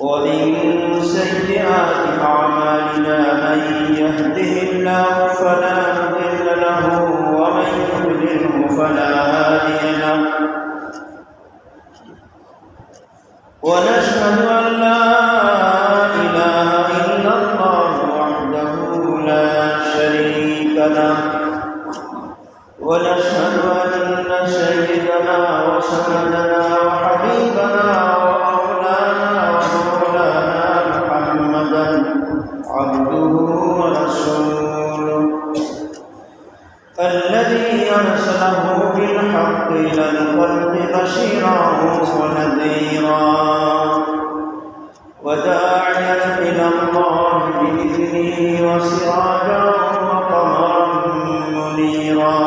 ومن سيئات أعمالنا من يهده الله فلا مضل له ومن يضلله فلا هادي له ونشهد أن لا إله إلا الله وحده لا شريك له ونشهد أن سيدنا وسندنا وحبيبنا عبده ورسوله الذي أرسله بالحق إلى الخلق بشيرا ونذيرا وداعيا إلى الله بإذنه وسراجا وقمرا منيرا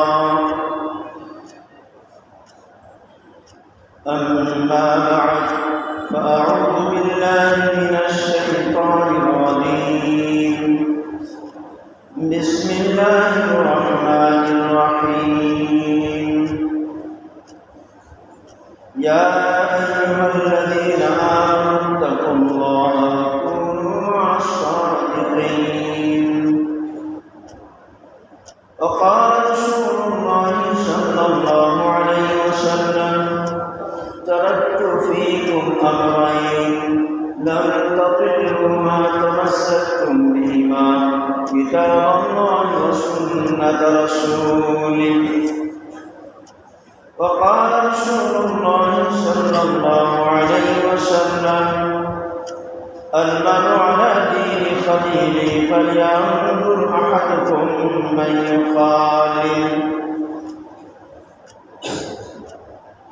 أما بعد فأعوذ بالله من الشيطان الرجيم بسم الله الرحمن الرحيم يا أيها الذين آمنوا اتقوا الله وكونوا مع الصادقين وقال رسول الله صلى الله عليه وسلم تركت فيكم أمرين لم تضلوا ما تمسكتم بهما كتاب الله وسنة رسوله وقال رسول الله صلى الله عليه وسلم المرء على دين خليله فلينظر أحدكم من يخالل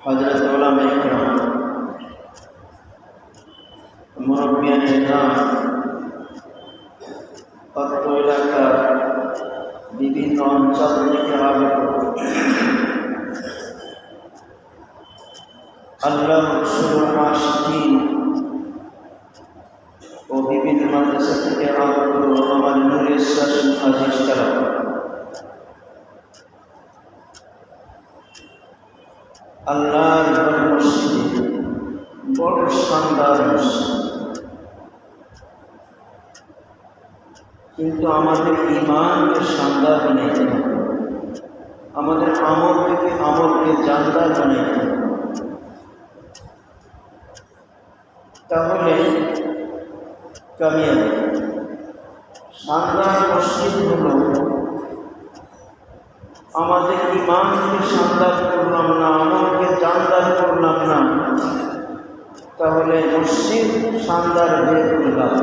حضرت علماء کرام মুরব্বিয়ান ইকরাম অত্র এলাকার বিভিন্ন অঞ্চল থেকে আগত আল্লাহ রাসূলের আশিকিন ও বিভিন্ন মাদ্রাসা থেকে আগত আমার নূরের শাসন আজিজ কারাম আল্লাহর ঘর মসজিদে বড় শানদার মসজিদ, কিন্তু আমাদের ঈমানকে শানদার বানাইতে হবে, আমাদের আমলকে জানদার বানাইতে হবে। তাহলে কামিয়াবি। শানদার মসজিদ হলো আমাদের ঈমানকে শানদার করলাম না, আমলকে জানদার করলাম না, তাহলে মসজিদ শানদার হয়ে করলাম।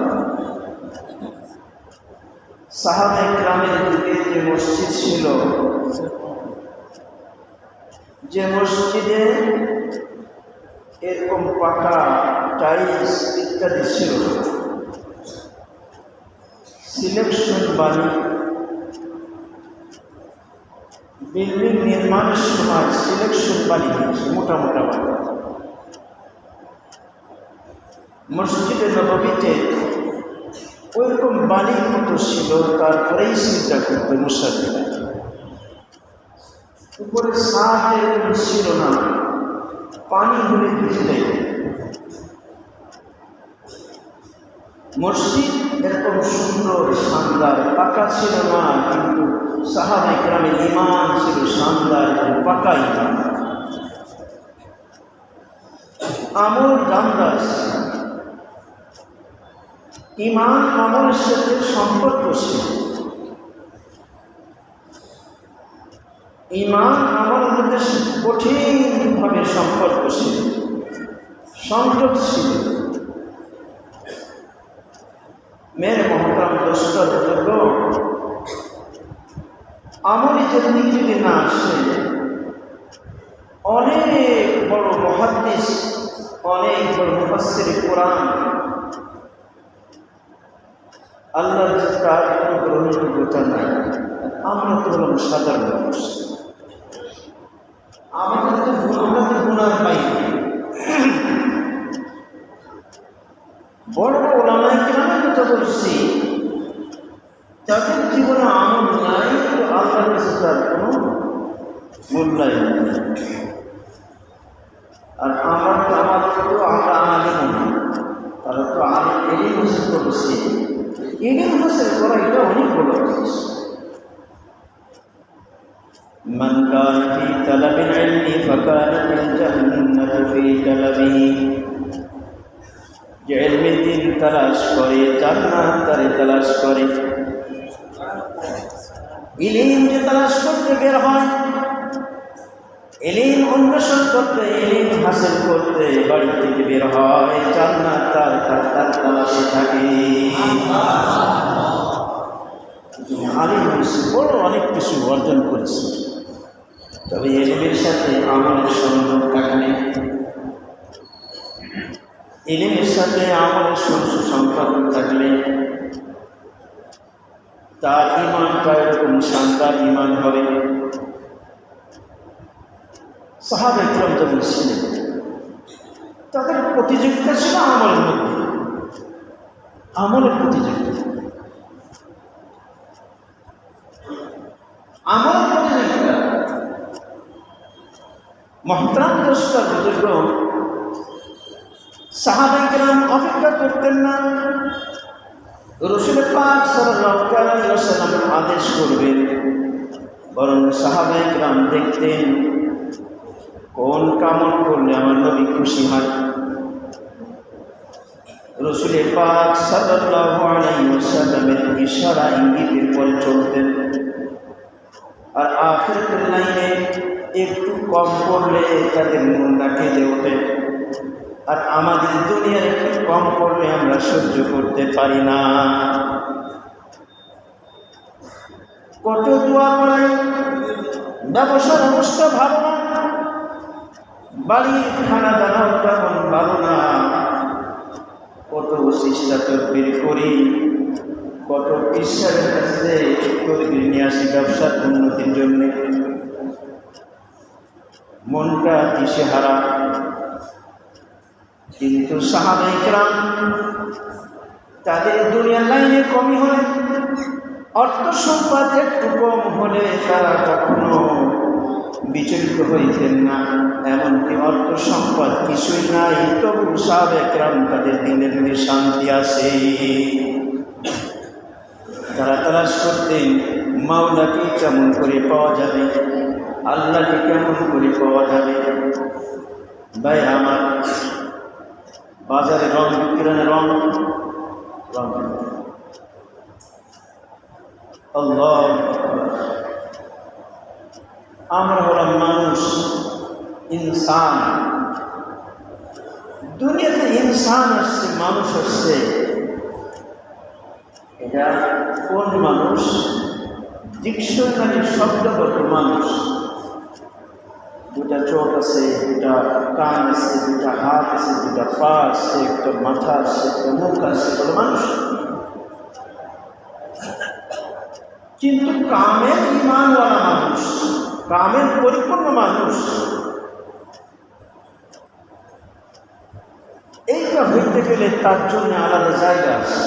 সাহাবায়ে কেরামের যুগে যে মসজিদ ছিল, যে মসজিদে এরকম পাকা টাইলস ইত্যাদি ছিল, সিলেকশন বাড়ি বিল্ডিং নির্মাণের সময় সিলেকশন বাড়ি দিয়েছে, মোটা মোটা বাড়ি। মসজিদে নববীতে ওইরকম বাড়ির মতো ছিল, তারপরেই চিন্তা করতে মুসাফিরা। উপরে ছাদ এরকম ছিল না, পানি হলে ভিজলে। মসজিদ এরকম সুন্দর শানদার পাকা ছিল না, কিন্তু সাহাবায়ে কেরামের ঈমান ছিল শানদার এবং পাকা ঈমান। আমল জানদার ছিল, ঈমান আমলের সাথে সম্পর্ক ছিল। ঈমান আমলের মধ্যে কঠিনভাবে সম্পর্ক ছিল, সংযোগ ছিল। মেরে মহতরম দোস্তর বুজুর্গ, আমলি জিন্দেগি যদি না আসে, অনেক বড় মুহাদ্দিস, অনেক বড় মুফাসসির কোরআন, আল্লাহর তার কোনো গ্রহণযোগ্যতা নাই। আমরা তো হলাম সাধারণ মানুষ, আমাদের তো গুনার বাইরে। বড় বড় উলামায়ে কেরামের কথা বলছি, তাদের জীবনে আমল নাই, মূল্যায়ন নেই। আর আমরা আলেম না, তারা তো আলেম এলিম হাসিল করেছে। এলিম হাসিল করা এটা অনেক বড় জিনিস। من كان في طلب العلم فكانت الجنة في طلبه। যে ইলমের দিন তালাশ করে জান্নাত তারে তালাশ করে। ইলম যে তালাশ করতে বের হয়, ইলম অন্বেষণ করতে, ইলম হাসিল করতে বাড়ি থেকে বের হয়, জান্নাত তার তালাশে থাকে। আলিম হয়েছে, বড় অনেক কিছু অর্জন করেছে, তবে ইলমের সাথে আমলের সম্পর্ক থাকলে, ইলমের সাথে আমলের সম্পর্ক থাকলে তার ইমানটা এরকম শানদার ইমান হবে। সাহাবা ইকরাম যখন ছিলেন তাদের প্রতিযোগিতা ছিল আমলের মধ্যে, আমলের প্রতিযোগিতা, আমলের প্রতিযোগিতা। মুহতারাম দোস্ত বুজুর্গ, সাহাবায়ে কেরাম অপেক্ষা করতেন না রাসূল পাক সাল্লাল্লাহু আলাইহি ওয়াসাল্লাম আদেশ করবেন, বরং সাহাবায়ে কেরাম দেখতেন কোন কামল করলে আমার নবী খুশি হয়। রাসূল পাক সাল্লাল্লাহু আলাইহি ওয়াসাল্লামের ইশারা ইঙ্গিতের পরে চলতেন। আর আখিরাতের লাইনে একটু কম পড়লে তাদের মনটা কেঁদে ওঠে। আর আমাদের দুনিয়ার একটু কম পড়লে আমরা সহ্য করতে পারি না। কত দোয়া করে, ব্যবসার অবস্থা ভালো না, বাড়ির খানা দানাও তেমন ভালো না, কত চেষ্টা তদবির করি, কত ঈশ্বরের কাছে তদবির নিয়ে আসি ব্যবসার উন্নতির জন্যে, মনটা দিশেহারা। কিন্তু সাহাবায়ে কেরাম তাদের দুনিয়ার লাইনে কমই হলে, অর্থ সম্পদ একটু কম হলে তারা কখনো বিচলিত হইতেন না। এমনকি অর্থ সম্পদ কিছুই নাই, তবু সাহাবায়ে কেরাম তাদের দিনের মধ্যে শান্তি আছে। তারা তালাশ করতেন মাওলাকে কেমন করে পাওয়া যাবে, আল্লাহকে কেমন করে পাওয়া যাবে। ভাই আমার, বাজারে রং বিক্রয়ের রং আল্লাহ, আমরা হলাম মানুষ, ইনসান। দুনিয়াতে ইনসান আসছে, মানুষ আসছে। এটা কোন মানুষ? ডিকশনারির শব্দগত মানুষ। দুটা চোখ আছে, দুটা কান আছে, দুটা হাত আছে, দুটা পা আছে, একটা মাথা আছে, একটা মুখ আছে, বলে মানুষ। কিন্তু কামের ইমানওয়ালা মানুষ, কামের পরিপূর্ণ মানুষ, এইটা হইতে গেলে তার জন্য আলাদা জায়গা আছে।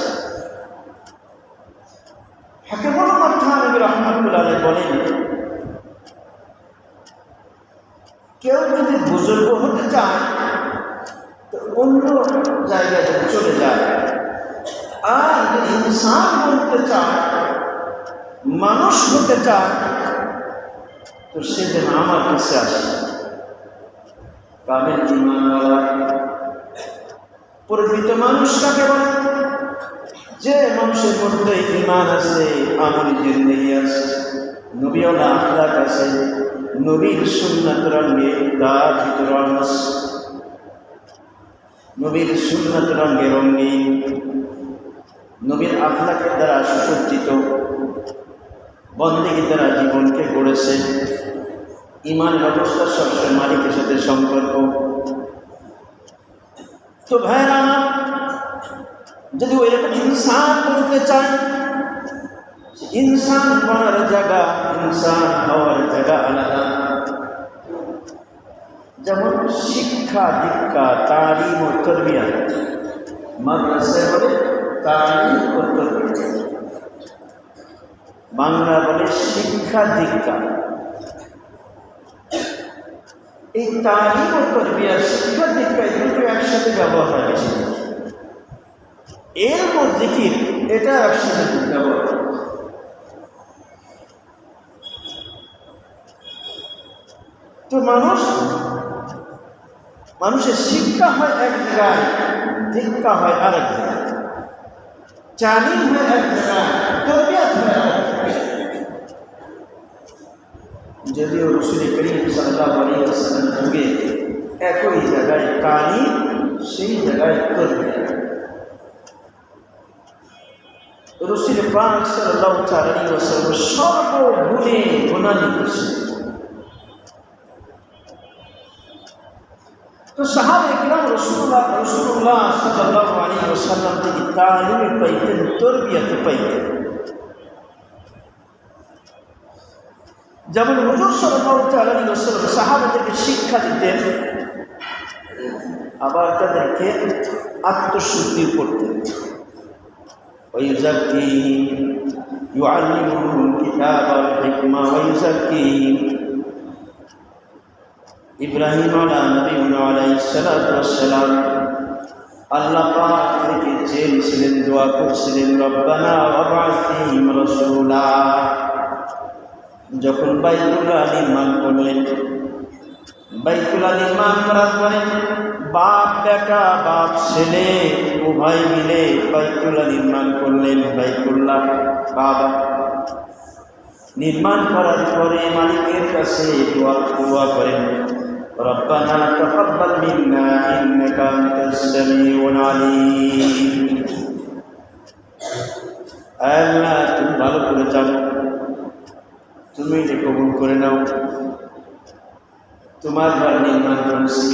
হাকিমুল উম্মাহ থানভী রাহমাতুল্লাহ আলাইহি বলেন, কেউ যদি বুজুর্গ হতে চায় তো অন্য জায়গায় চলে যায়, আর যদি ইনসান বলতে চায়, মানুষ হতে চায়, তো সেদিন আমার কাছে আসে। কামেল ঈমানওয়ালা প্রকৃত মানুষ কাকে বলে? যে মানুষের মধ্যে ঈমান আছে, আমল জিন্দেগি আছে, নবীওয়ালা আখলাক আছে, নবীর সুন্নাত রঙে তার ভিতর আছে, নবীর সুন্নাত রঙে রঙিন, নবীর আখলাকের দ্বারা সুসজ্জিত, বন্দেগীর দ্বারা জীবনকে গড়েছে। ঈমানের অবস্থা সবসময় মালিকের সাথে সম্পর্ক। তো ভাইরা, যদি ওই রকম ইনসান বলতে চাই, ইনসান বলার জায়গা, ইনসান হওয়ার জায়গা আলাদা। যেমন শিক্ষা দীক্ষা, তালিম ও তরবিয়া, মাদ্রাসায় বলে তালিম ও তরবিয়া, বাংলা বলে শিক্ষা দীক্ষা। এই তালিম ও তরবিয়ার শিক্ষা দীক্ষায় দুটো একসাথে ব্যবহার হয় বেশি। এর মধ্যে কি এটা একসাথে ব্যবহার হয়। তো মানুষের শিক্ষা হয় এক জায়গায়, দীক্ষা হয় আরেক জায়গায়, তালিম হয় এক জায়গায়, তরবিয়াত হয় আরেক জায়গায়। যদিও রাসূল করিম সাল্লাল্লাহু আলাইহি ওয়াসাল্লাম যুগে একই জায়গায় তালিম, সেই জায়গায় তরবিয়াত। রাসূল পাক সাল্লাল্লাহু আলাইহি ওয়াসাল্লাম সর্বগুণে গুণান্বিত ছিলেন। তো সাহাবা ইকরাম রাসূলুল্লাহ সাল্লাল্লাহু আলাইহি ওয়াসাল্লাম থেকে তালিম পাইতেন, তরবিয়াত পাইতেন। যেমন হুজুর সাল্লাল্লাহু আলাইহি ওয়াসাল্লাম সাহাবাদেরকে শিক্ষা দিতেন, আবার তাদেরকে আত্মশুদ্ধি করতেন। ويزكيهم يعلمهم الكتاب والحكمة ويزكيهم। ইব্রাহিম নবী আলাইহিস সালাতু ওয়াস সালাম আল্লাহ পাক থেকে চেয়েছিলেন, দোয়া করছিলেন, রব্বানা ওয়াবআস ফীহিম রাসূলা। যখন বাইতুল্লাহ নির্মাণ করলেন, বাইতুল্লাহ নির্মাণ করার পরে বাপ বেটা, বাপ ছেলে উভয় মিলে বাইতুল্লাহ নির্মাণ করলেন। বাইতুল্লাহ কাবা নির্মাণ করার পরে মালিকের কাছে দোয়া করেন, রব্বানা তাকাব্বাল মিন্না ইন্নাকা আনতাস সামিউল আলিম। আল্লাহ, তুমি ভালো করে জানো, তুমি এটা কবুল করে নাও। তোমার ঘর নির্মাণ করেছি।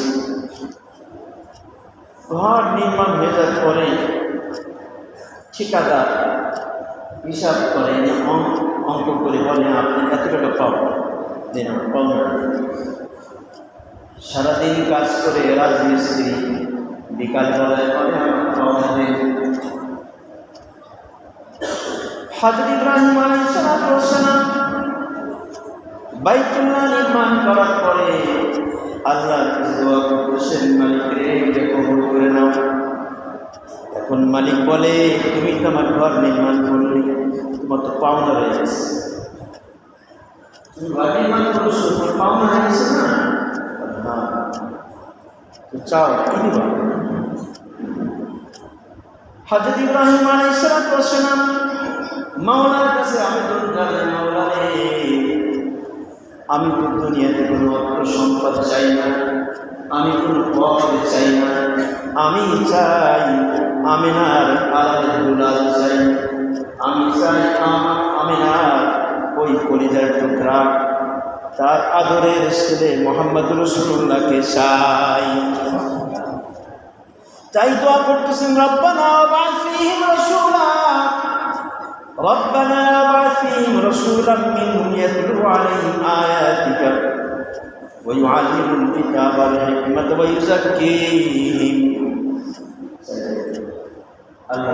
ঘর নির্মাণ হয়ে যাওয়ার পরে ঠিকাদার হিসাব করে, অঙ্ক করে বলে, আপনি এত টাকা পাবেন, দিন পাবেন। সারাদিন কাজ করে রাজমিস্ত্রি বিকালবেলায় বলে পাওনা দিন। হযরত ইব্রাহিম আলাইহিস সালাম বাইতুল্লাহ নির্মাণ করার পরে আল্লাহর কাছে দোয়া করতেছেন, মালিক রে, এটা কবুল করে নাও। এখন মালিক বলে, তুমি তো আমার ঘর নির্মাণ করলি, তোমার তো পাওনা রয়ে গেছে। তুমি ঘর নির্মাণ করছো, তোমার পাওনা হয়ে গেছে না? হ্যাঁ, তো চাও কি দিবা? হযরত ইব্রাহিম আলাইহিস সালাম মাওলার কাছে আবেদন করলেন, মাওলা রে, আমি তো দুনিয়াতে কোনো অর্থ সম্পদ চাই না, আমি কোনো পদ চাই না, আমি চাই আমিনার আলাদা দুলাল চাই, আমি চাই আমিনার ওই কলিজার টুকরা, তার আদরের ছেলে মুহাম্মদ রাসূলুল্লাহকে চাই। তাই দোয়া করতেছেন, রব্বানা ওয়াবআস ফীহিম রাসূলা, ربنا ابعث فيهم رسولا منهم يتلو عليهم آياتك ويعلمهم الكتاب والحكمة ويزكيهم। আল্লাহ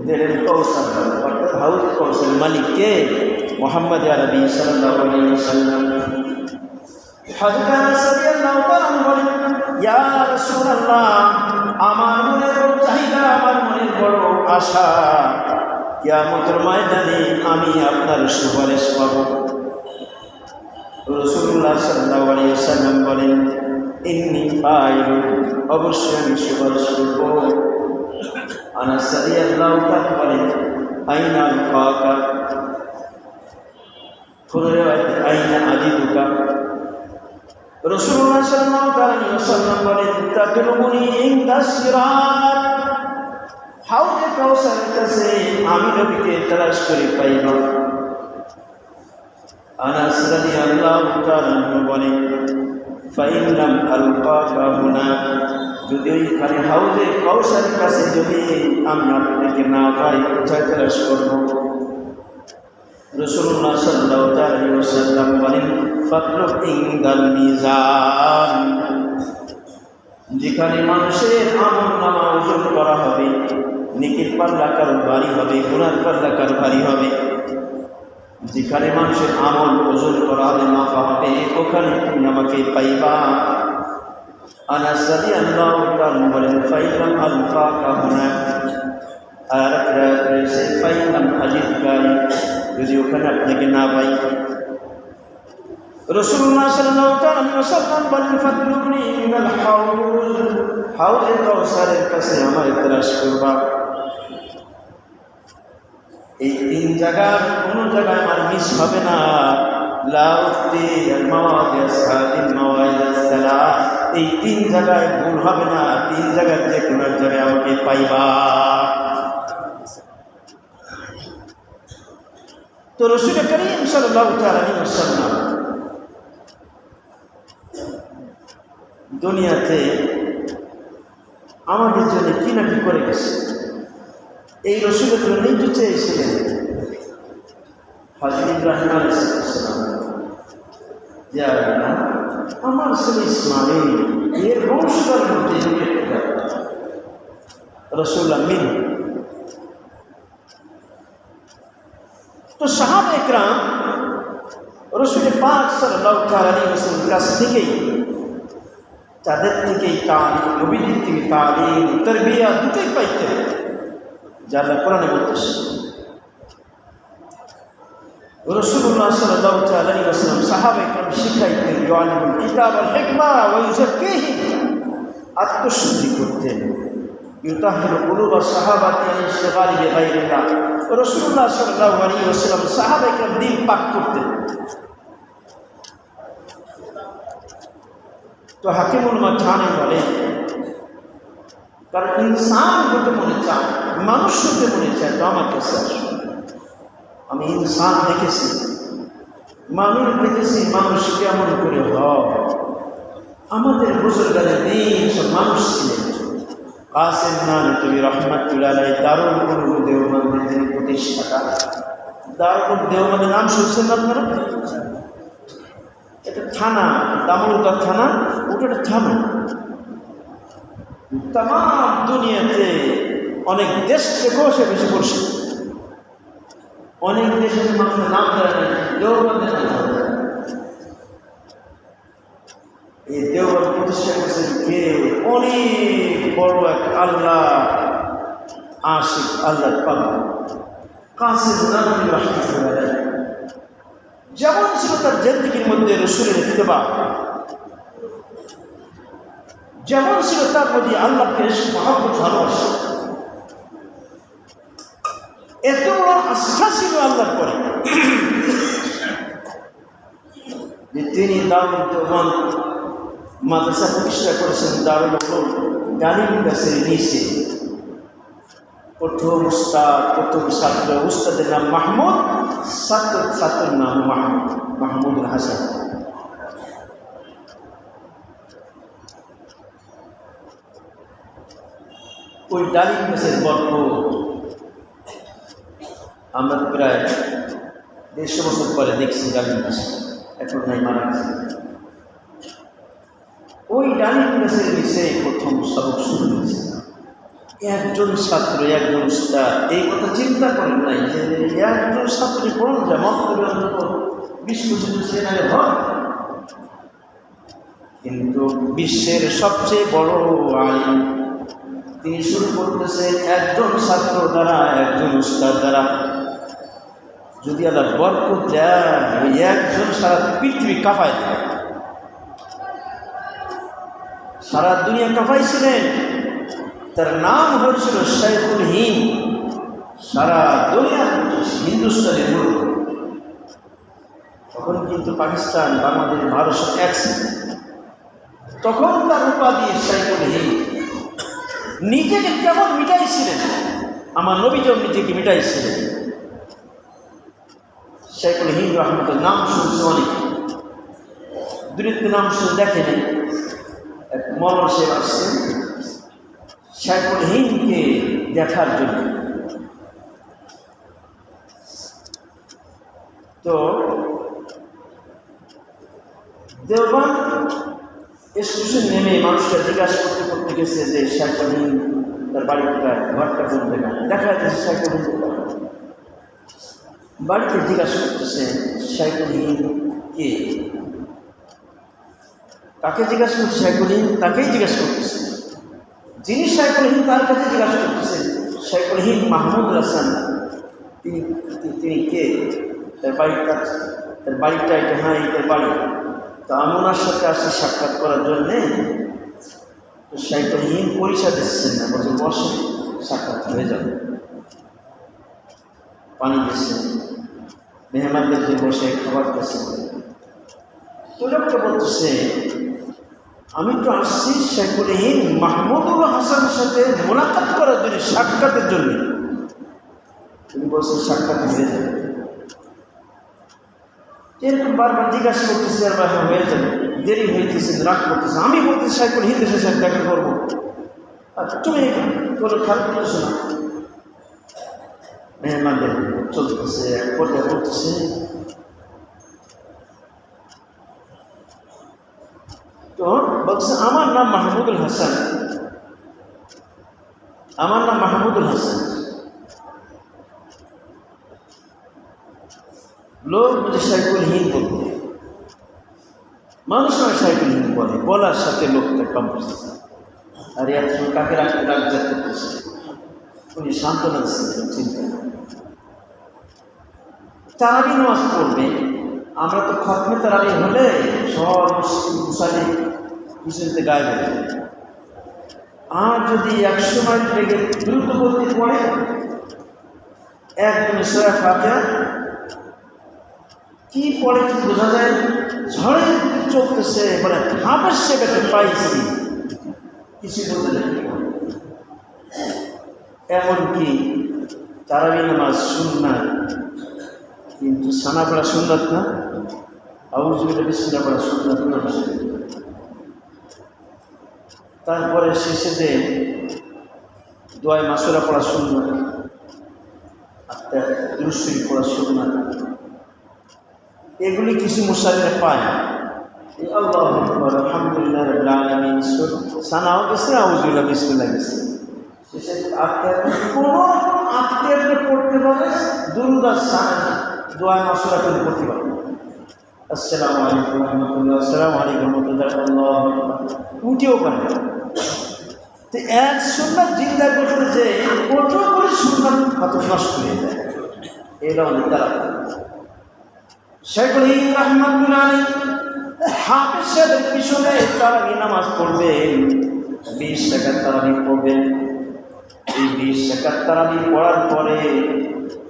দিলেন কৌশল, অর্থাৎ হাউজ কৌশল মালিক কে? মুহাম্মদ আরবি সাল্লাল্লাহু আলাইহি ওয়াসাল্লাম। হযরত আনাস রাদিয়াল্লাহু তাআলা বলেন, ইয়া রাসূলুল্লাহ, আমার মনের বড় চাহিদা, আমার মনের বড় আশা, কিয়ামতের ময়দানে আমি আপনার সুপারিশ পাব। রাসূলুল্লাহ সাল্লাল্লাহু আলাইহি ওয়াসাল্লাম বলেন, ইন্নী ফাইলুন, অবশ্যই আমি সুপারিশ করব। আনাস রাদিয়াল্লাহু তাআলা বলেন, আইনা আলকাকা, আইনা আজিদুকা। রাসূলুল্লাহ সাল্লাল্লাহু আলাইহি ওয়াসাল্লাম বলেন, তাতলুবুনি ইনদাস সিরাত, হাউজে কাউসারের কাছে আমি নবীকে তালাশ করে পাইব। আনাস রাদিয়াল্লাহু তাআলা বলেন, ফাইন লাম আলকাকা হুনা, যদি ওইখানে হাউজে কাউসারের কাছে যদি আমি আপনাকে না পাই, কোথায় তালাশ করব? রাসূলুল্লাহ সাল্লাল্লাহু আলাইহি ওয়াসাল্লাম বলেন, ফাতলুব ইনদাল মিজান, যেখানে মানুষের আমলনামা ওজন করা হবে, নেকির পাল্লা কার ভারী হবে, গুনার পাল্লা কার ভারী হবে। যেখানে মানুষের আমল ওজন করা হবে, মাফা হবে, ওখানে তুমি আমাকে পাইবা। আনাস রাদিয়াল্লাহু তাআলা বলেন, ফাইলাম আলফাকা হুনা, আর রয়েছে ফাইলাম আজিদকা, যদি ওখানে আপনাকে না পাই। রাসূলুল্লাহ সাল্লাল্লাহু আলাইহি ওয়াসাল্লাম বলেন, ফাতলুবনি মিনাল হাউজে কাউসারের কাছে আমার তালাশ করবা। এই তিন জায়গার কোনো জায়গায় আমার মিস হবে না। এই তিন জায়গায় ভুল হবে না, তিন জায়গার যে কোনো এক জায়গায় আমাকে পাইবা। তো রাসূল করিম সাল্লাল্লাহু আলাইহি ওয়াসাল্লাম দুনিয়াতে আমাদের জন্য কি না কি করে গেছে, এই রাসূলের জন্যই তো চেয়েছিলেন হযরত ইব্রাহিম আলাইহিস সালাম, যে আল্লাহ আমার ছেলে ইসমাঈল এর বংশধর মধ্যে রাসূলুল্লাহ মিন। তো সাহাবা ইকরাম রাসূল পাক সাল্লাল্লাহু আলাইহি ওয়াসাল্লামের কাছ থেকেই, তাদের থেকেই তালিম, নবীদের থেকে তালিম, তারবিয়া দুটোই পাইতেন, যা আল্লাহ কোরআনে বলতেছে। রাসূলুল্লাহ সাল্লাল্লাহু আলাইহি ওয়াসাল্লাম সাহাবা ইকরাম শিখাইতেন, ইয়ালিমুল কিতাব ওয়াল হিকমা ওয়া ইউযাক্কিহিম, আত্মশুদ্ধি করতেন, ইউতাহিরু কুলুবা সাহাবাতি আন ইশতিগালি বিগাইরিল্লাহ। রাসূলুল্লাহ সাল্লাল্লাহু আলাইহি ওয়াসাল্লাম সাহাবা ইকরাম দিল পাক করতেন। তো হাকিমুল মাথানি বলে, কারণ ইনসান হতে মনে চায়, মানুষ হতে মনে চায়, তো আমার কাছে আসো। আমি ইনসান দেখেছি, মানুষ দেখেছি, মানুষ কেমন করে হয়। আমাদের বুজুর্গদের দিন সব মানুষ ছিলেন। কাসেম নানতুবি রহমাতুল্লাহ আলাইহি দারুল উলুম দেওবন্দের যিনি প্রতিষ্ঠাতা, দারুল উলুম দেওবন্দের নাম শুনছেন আপনারা? এটা থানা, দামোদর থানা, ওটা থানা। তাম দুনিয়াতে অনেক দেশ থেকেও সে বেশি পড়ছে, অনেক দেশের মানুষের নাম দেওয়া নেই, দেওবন্দের নাম। এই দেওবন্দ প্রতিষ্ঠা করেছেন কে? অনেক বড় এক আল্লাহ আশিক, আল্লাহর পাগল কাসেম নানতুবি রাহমাতুল্লাহ আলাইহি। যেমন ছিল তার জিন্দেগির মধ্যে রাসূলের ইত্তেবা, যেমন ছিল তার প্রতি আল্লাহকে মহব্বত, ভালোবাসা, এত বড় আস্থা ছিল আল্লাহর পরে যে তিনি দারুল দেওবন্দ মাদ্রাসা প্রতিষ্ঠা করেছেন। দারুল উলুম ডালিম গাছের নিচে প্রথম উস্তাদ, প্রথম ছাত্র, উস্তাদের নাম মাহমুদ, ছাত্রের নাম মাহমুদুল হাসান। ওই ডালিম গাছের গল্প আমরা প্রায় 150 বছর পরে দেখছি। ডালিম গাছ এখন নাই, মারা গেছে। ওই ডালিম গাছের নিচে প্রথম সবক শুরু হয়েছে। একজন ছাত্র, একজন উস্তাদ এই কথা চিন্তা করেন নাই যে একজন ছাত্রী পড়ুন যা মন্তব্য 20-25 আগে হয়, কিন্তু বিশ্বের সবচেয়ে বড় আলিম তিনি শুরু করতেছেন একজন ছাত্র দ্বারা, একজন উস্তাদ দ্বারা। যদি আল্লাহ বরকত দেয়, ওই একজন সারা পৃথিবী কাঁপায় দেয়, সারা দুনিয়া কাঁপাইছিলেন। তার নাম হয়েছিল শাইখুল হিন্দ, সারা দুনিয়া হিন্দুস্তানের মূল। তখন কিন্তু পাকিস্তান, বাংলাদেশ, ভারত সব এক ছিল। তখন তার উপাধি শাইখুল হিন্দ। নিজেকে কেমন মিটাইছিলেন, আমার নবীজন নিজেকে মিটাইছিলেন। শাইখুল হিন্দ রহমতুল্লাহ নাম শুনছে অনেক, দুরিত্ব নাম শুনে দেখেনি। এক মৌলানা সাহেব আসছেন শাইখুল হিন্দকে দেখার জন্য। তো দেওবন্দ স্টেশন নেমে মানুষটা জিজ্ঞাসা করতে করতে গেছে যে শাইখুল হিন্দ তার বাড়ি কোথায়, ঘরটা কোন জায়গায়। দেখা যাচ্ছে শাইখুল হিন্দ বাড়িতে জিজ্ঞাসা করতেছে শাইখুল হিন্দ কে, কাকে জিজ্ঞাসা করছে? শাইখুল হিন্দ তাকেই জিজ্ঞাসা করতেছে, যিনি শাইখুল হিন্দ তার কাছে জিজ্ঞাসা করতেছেন শাইখুল হিন্দ মাহমুদ হাসান তিনি তিনি কে, তার বাড়িটা এটা, হ্যাঁ এটার বাড়ি। তো আমি ওনার সাথে আসছি সাক্ষাৎ করার জন্যে। তো শাইখুল হিন্দ পরিচয় দিচ্ছেন না, বলছে বসে সাক্ষাৎ হয়ে যাবে। পানি দিচ্ছেন, মেহমানদেরকে বসে খাবার দিচ্ছেন। তো লোকটা বলতেছে আমি তো আসছি শাইখুল হিন্দ মাহমুদুল হাসানের সাথে মোলাকাত করার জন্য, সাক্ষাতের জন্য। তিনি বলছেন সাক্ষাৎ হয়ে যাবে। এরকম বারবার জিজ্ঞাসা করতেছে, আর বারবার হয়ে যাবে, দেরি হইতেছে, রাগ করতেছে। আমি বলতেছি শাইখুল হিন্দের সাথে দেখা করবো, আচ্ছা তুমি কোনো খেয়াল করতেছো না। মেহমানদের চলতেছে, এক পর্যায়ে করতেছে তো বলছে আমার নাম মাহমুদুল হাসান, আমার নাম মাহমুদুল হাসান। লোক বলছে শাইখুল হিন্দ বলতে, মানুষ আমার শাইখুল হিন্দ বলে, বলার সাথে লোকটা কম করতেছে। আর এত কাকে রাখতে রাজ্জাক করতেছে, উনি সান্ত্বনা দিচ্ছেন চিন্তা। তারাবি নামাজ পড়বে, আমরা তো খতমে তারাবি হলে সব মুসালি পিছনতে গায়ে বেড়ে, আর যদি 100 মাইল বেগে দ্রুত গতি পড়ে একদম সূরা ফাতিহা কি পড়ে কি বোঝা যায়, ঝড়ে চলতেছে, মানে হাফের সেটাতে পাইছি কিছু বলতে নেই। এমনকি তারাবি নামাজ সুন্নাত, কিন্তু সানা পড়া সুন্নাত না, আউযুবিল্লাহি বিসমিল্লাহ পড়া সুন্নাত না। তারপরে শেষে যে দোয়া মাসুরা পড়া সুন্নাত, আর দুরূদ শরীফ পড়া সুন্নাত, এগুলি কিছু মুসাল্লিরা পায় না। এই আল্লাহু আকবার, আলহামদুলিল্লাহ রাব্বিল আলামিন, সানাও গেছে, আউযুবিল্লাহি বিসমিল্লাহ গেছে। শেষে কোনো আত্মীয়কে পড়তে পারে, দুরূদ আর সানা দোয়া মাসুরা করে পড়তে পারে। আসসালামু আলাইকুম ওয়া রাহমাতুল্লাহ, আসসালামু আলাইকুম ওয়া রাহমাতুল্লাহ, আল্লাহু আকবার, উঠেও পারে না। তো এক সুন্নাত জিন্দা করতে যে কত করে সুন্নাত কত নষ্ট হয়ে যায়, এটা অনেক তারা। শাইখুল হিন্দ রাহমাতুল্লাহ আলাইহি হাফেজ সাহেবের পিছনে তারাবি নামাজ পড়বেন, 20 রাকাত তারাবি পড়বেন। এই 20 রাকাত তারাবি পড়ার পরে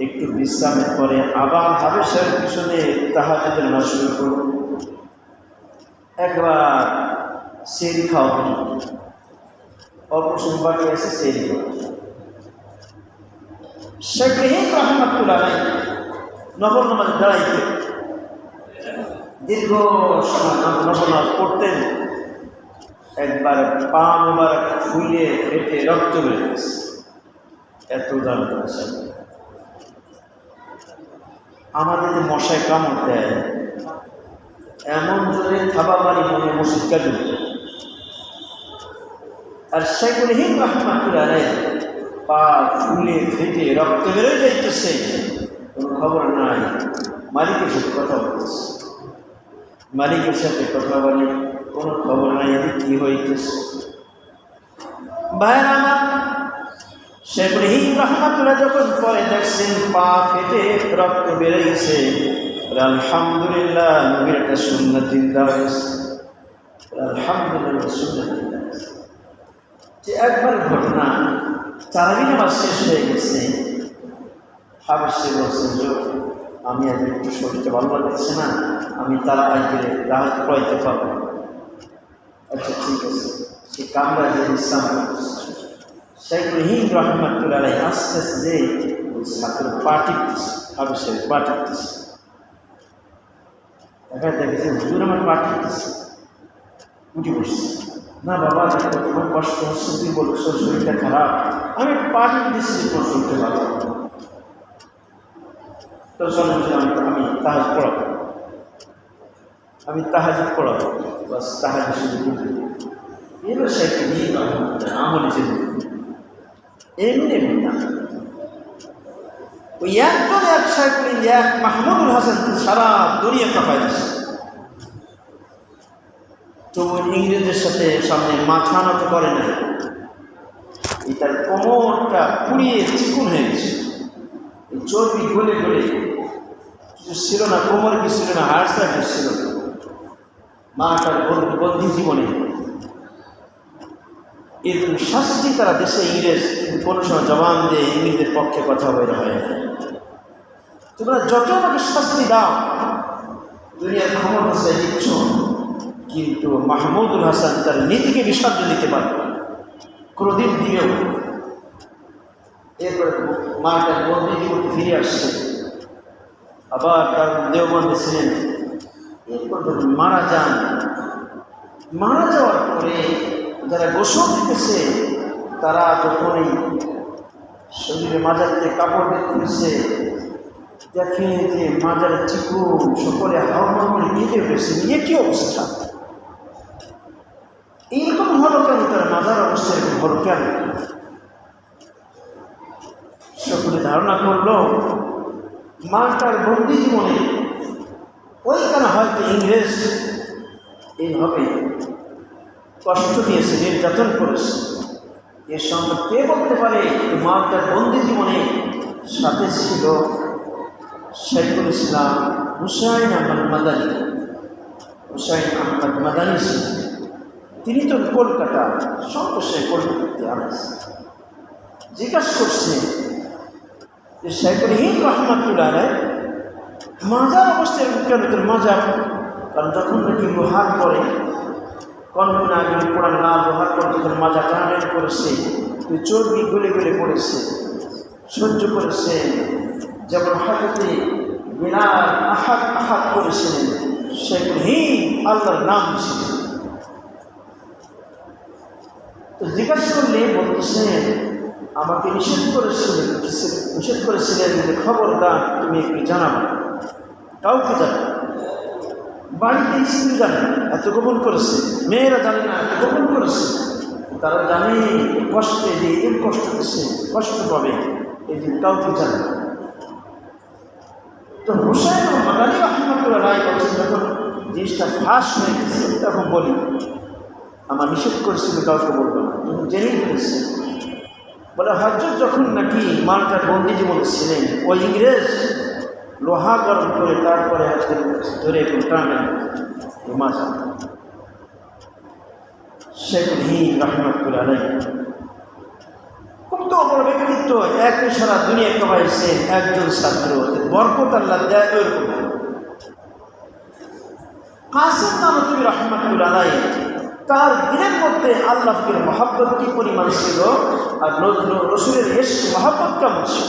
একটু বিশ্রামের পরে আবার হাফেজ সাহেবের পিছনে তাহাজ্জুদের নামাজ শুরু করবেন। একবার সেহরি খাওয়া পর্যন্ত, অল্প সময় বাকি আছে সেহরি খাওয়া। শাইখুল হিন্দ রাহমাতুল্লাহ আলাইহি নফল নামাজ দাঁড়াইতে দীর্ঘ সময় নফল নামাজ পড়তেন। একবার পা মোবারক ফুলে ফেটে রক্ত বের গেছে, এত দাঁড়াতে আছে। আমাদের যে মশায় কামড় দেয়, এমন জোরে থাবা মারি মনে মসজিদ কাজে। আর শাইখুল হিন্দ রাহমাতুল্লাহ আলাইহি পা ফুলে ফেটে রক্ত বেরো যাইতেছে, কোনো খবর নাই। মালিকের সাথে কথা বলতেছে, মালিকের সাথে কথা বলে, কোনো খবর নাই এতে কী হইতেছে। ভাইয়ের আমার, শাইখুল হিন্দ রাহমাতুল্লাহ যখন পরে দেখছেন পা ফেটে রক্ত বেরিয়েছে, আলহামদুলিল্লাহ নবীর একটা সুন্নাত জিন্দা হয়েছে, আলহামদুলিল্লাহ সুন্নাত জিন্দা হয়েছে। যে একবার ঘটনা, তারাবি নামাজ শেষ হয়ে গেছে, হাফেজ সাহেব বলছেন যে আমি আজ একটু শরীরটা ভালো লাগতেছে না, আমি তারা আজকে রাত পড়াইতে পারবো। আচ্ছা ঠিক আছে, সে কামরা যে বিশ্রাম করতেছে। শাইখুল হিন্দ রাহমাতুল্লাহ আলাইহি আস্তে আস্তে ওই ছাত্র পা টিপতেছে, হাফেজ সাহেব পা টিপতেছে। দেখা দেখেছে হুজুর আমার পা টিপতেছে, উঠে বসছে। না বাবা, তোমার কষ্ট হচ্ছে, তুই বলছো শরীরটা খারাপ, আমি একটু পা টিপতেছি, তোমার শরীরটা ভালো। তো চলেন আমি তাহাজ্জুদ পড়াবো, আমি তাহাজ্জুদ পড়াবো, বাস তাহাজ্জুদ শুরু করবো। এবার শাইখুল হিন্দ রাহমাতুল্লাহ আমলে যেতে এমনি এমনি না, ওই একজন এক সাইকেল এক মাহমুদুল হাসান সারা দুনিয়া কাঁপায় দিচ্ছে। তবু ইংরেজদের সাথে সামনে মাথা নত করে নাই। তার কোমরটা পুড়িয়ে চিকুন হয়ে গেছে, চর্বি গলে গলে কিছু ছিল না, কোমরে কিছু ছিল না, হাড় সাইকেল ছিল না। মাটার বন্দী জীবনে এরকম শাস্তি তারা দেশে ইংরেজ কিন্তু কোনো সময় জবান দিয়ে ইংরেজদের পক্ষে কথা বের হয় না। তোমরা যত আমাকে শাস্তি দাও, দুনিয়ার ক্ষমতা সে দিচ্ছ, কিন্তু মাহমুদুল হাসান তার নীতিকে বিসর্জন দিতে পারবে কোনোদিন দিবেও। এরপরে মাটার বন্দী জীবনে ফিরে আসছে, আবার তার দেওবন্দে ছিলেন। এরপর মারা যান। মারা যাওয়ার পরে যারা গোসল দিতেছে তারা যখনই শরীরে মাজারতে কাপড় বের করেছে, দেখে যে মাজারের চিকুন সকলে হাওয়া করে কেঁদে উঠেছে। নিয়ে কি অবস্থা, এইরকম হলো কেন? তার মাজার অবস্থা এরকম হলো কেন? সকলে ধারণা করলো মাটার বন্দী জীবনে ওইখানে হয়তো ইংরেজ এইভাবে কষ্ট দিয়েছে, নির্যাতন করেছে। এর সঙ্গে কে বলতে পারে মাটার বন্দী জীবনে সাথে ছিল শাইখুল ইসলাম হুসাইন আহমদ মাদানী। হুসাইন আহমদ মাদানী ছিলেন, তিনি তো কলকাতা, সর্বশেষ কলকাতাতে আনেছে। জিজ্ঞাসা করছে যে শাইখুল হিন্দ রহমাতুল্লাহ মাজার অবস্থায় কেন তোর মাজার? কারণ যখন নাকি লোহার পরে কনকনে আগে পোড়ান না, লোহার পর যখন মাজা টানাটান করেছে, তুই চর্বি গলে গলে পড়েছে, সহ্য করেছে। যেমন হাতে মিনার আহাত আহাত করেছিলেন, শাইখুল হিন্দ আল্লাহর নাম ছিলেন। তো জিজ্ঞাসা করলে বলতেছেন আমাকে নিষেধ করেছিলেন যে খবরদার তুমি একটু জানাবো, কাউকে জানো, বাড়িতে স্ত্রী জানে না, এত গোপন করেছে। মেয়েরা জানে না, এত গোপন করেছে। তারা জানে কষ্টে যে এই কষ্ট দিচ্ছে, কষ্ট পাবে, এই দিন কাউকে জানে না। তো হুসাইন মাদানী রহমাতুল্লাহ রায় বলছেন যখন জিনিসটা ফাঁস হয়ে গেছে তখন বলি আমার নিষেধ করেছিল কাউকে বলবো না, তুমি জেনেই ফেলেছে। বলে হযরত যখন নাকি মালটার বন্দি জীবনে ছিলেন, ওই ইংরেজ লোহা গরম করে তারপরে হাতে ধরে টানেন মাঝা। শাইখুল হিন্দ রহমাতুল্লাহ আলাইহি খুব তো বড় ব্যক্তিত্ব, একই সারা দুনিয়া কামাইছেন, একজন ছাত্র, বরকত আল্লাহ দেয় ওইরকম। কাসেম নানতুবি রহমাতুল্লাহ আলাইহি তার দিনের মধ্যে আল্লাহর মহব্বত কি পরিমাণ ছিল আর রসুলের ইশক মহব্বত কেমন ছিল।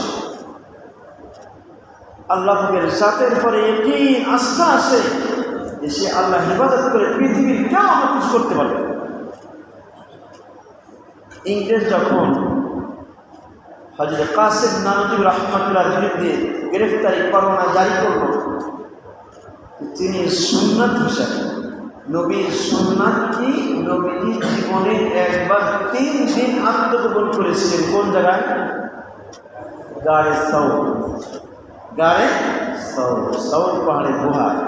আল্লাহর জাতের পরে একই আস্থা আছে যে সে আল্লাহ ইবাদত করে পৃথিবীর কেউ আমার কিছু করতে পারবে। ইংরেজ যখন হযরত কাসেম নানতুবি রহমাতুল্লাহর বিরুদ্ধে গ্রেফতারি পরোয়ানা জারি করল, তিনি সুন্নাত হিসাবে নবীর সুন্নাত কি, নবীর জীবনে একবার 3 দিন আত্মগোপন করেছিলেন। কোন জায়গায়? গাড়ে সৌর, গাড়ে সৌর, সৌর পাহাড়ের গুহায়।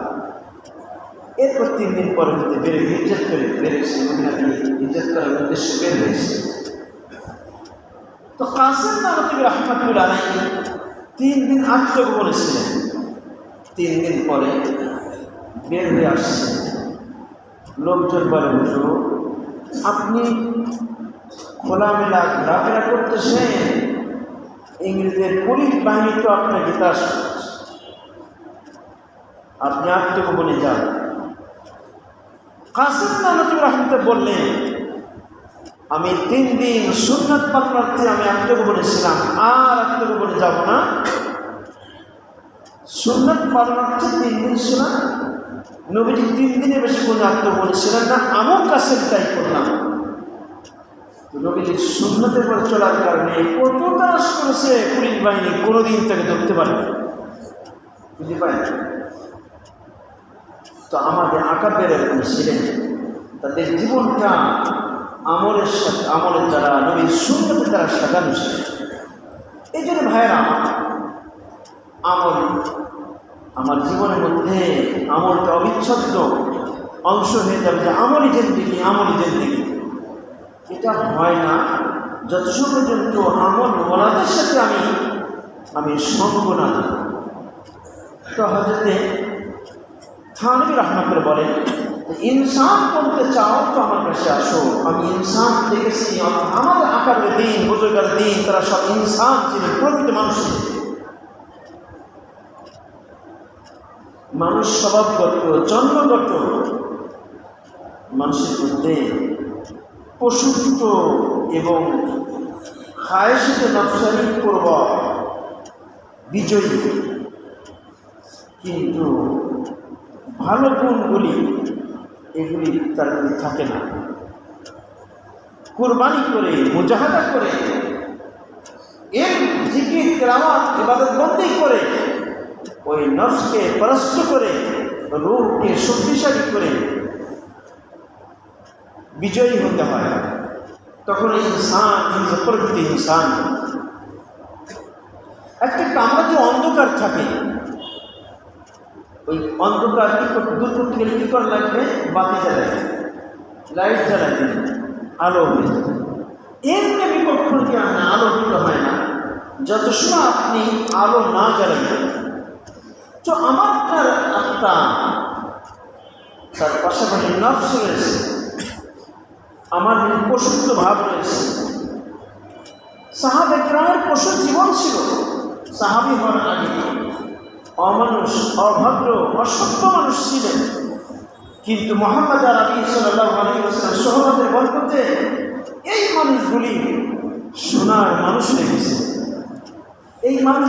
এরপর 3 দিন পরে বেড়ে হিজরত করে বেড়েছে, হিজরত করার উদ্দেশ্যে বের হয়েছে। তো কাসেম নানতুবি রহমাতুল্লাহ আলাইহি 3 দিন আত্মগোপনে ছিলেন। 3 দিন পরে বের হয়ে আসছে। লোকজন বলে হুজুর আপনি খোলামেলা ঘোরাফেরা করতেছেন, ইংরেজের পুলিশ বাহিনী তো আপনাকে তাস করছে, আপনি আত্মগোপনে যান। কাসেম নানতুবি রহমাতুল্লাহ বললেন আমি 3 দিন সুন্নাত পালনার্থে আমি আত্মগোপনে ছিলাম, আর আত্মগোপনে যাব না। সুন্নাত পালনার্থে 3 দিন ছিলাম, নবীজি 3 দিনে বেশি কোনো আত্মগোপনে ছিলেন না, আমার কাছে তাই করলাম। নবীজির সুন্নতের পর চলার কারণে কত তাস করেছে পুলিশ বাহিনী, কোনোদিন তাকে ধরতে পারবে, বুঝতে পারেন। তো আমাদের আকাবের এরকম ছিলেন, তাদের জীবনটা আমলের সাথে আমলের দ্বারা নবীর সুন্নতের দ্বারা সাজানো ছিল। এই জন্য ভাইয়েরা আমল, আমার জীবনের মধ্যে আমলটা অবিচ্ছেদ্য অংশ হয়ে যাবে, যে আমলই জিন্দেগি, আমলই জিন্দেগি। এটা হয় না যতক্ষণ পর্যন্ত আমল ওলাদের সাথে আমি সঙ্গ না দিই। তো হযরতে থানভী রাহমাতুল্লাহ বলেন, ইনসান বলতে চাও তো আমার কাছে আসো, আমি ইনসান দেখেছি। আমাদের আকারের দিন, বুজুর্গের দিন, তারা সব ইনসান ছিলেন, প্রকৃত মানুষ ছিলেন। মানুষ স্বভাবগত, জন্মগত মানুষের মধ্যে পশুত্ব এবং খায়েশে নফসানি প্রবল, বিজয়ী, কিন্তু ভালো গুণগুলি এগুলি তার মধ্যে থাকে না। কুরবানি করে, মুজাহাদা করে, এর জিকির, তেলাওয়াত, ইবাদত বন্দি করে, ওই নফসকে পরাস্ত করে, রূহকে শক্তিশালী করে বিজয়ী হতে হয়। তখন ইনসান, প্রকৃত ইনসান। একটা কামরা যে অন্ধকার থাকে, ওই অন্ধকার দূর করতে গেলে কী করা লাগবে? বাতি জ্বালাই, লাইট জ্বালাই দিলে আলো হয়ে যাবে। এমনি বিপক্ষ দিয়ে আলোকিত হয় না যত সময় আপনি আলো না জ্বালাইবেন। তো আমার আপনার আত্মা, তার পাশাপাশি নফস রয়েছে, আমার পশুত্ব ভাব রয়েছে। সাহাবে কেরামের পশুর জীবন ছিল। সাহাবী হওয়ার আগে অমানুষ, অভদ্র, অসভ্য মানুষ ছিলেন, কিন্তু মুহাম্মদ আরবি সাল্লাল্লাহু আলাইহি ওয়াসাল্লাম সোহবতের বরকতে এই মানুষগুলি সোনার মানুষ হয়ে গেছে। এই মানুষ,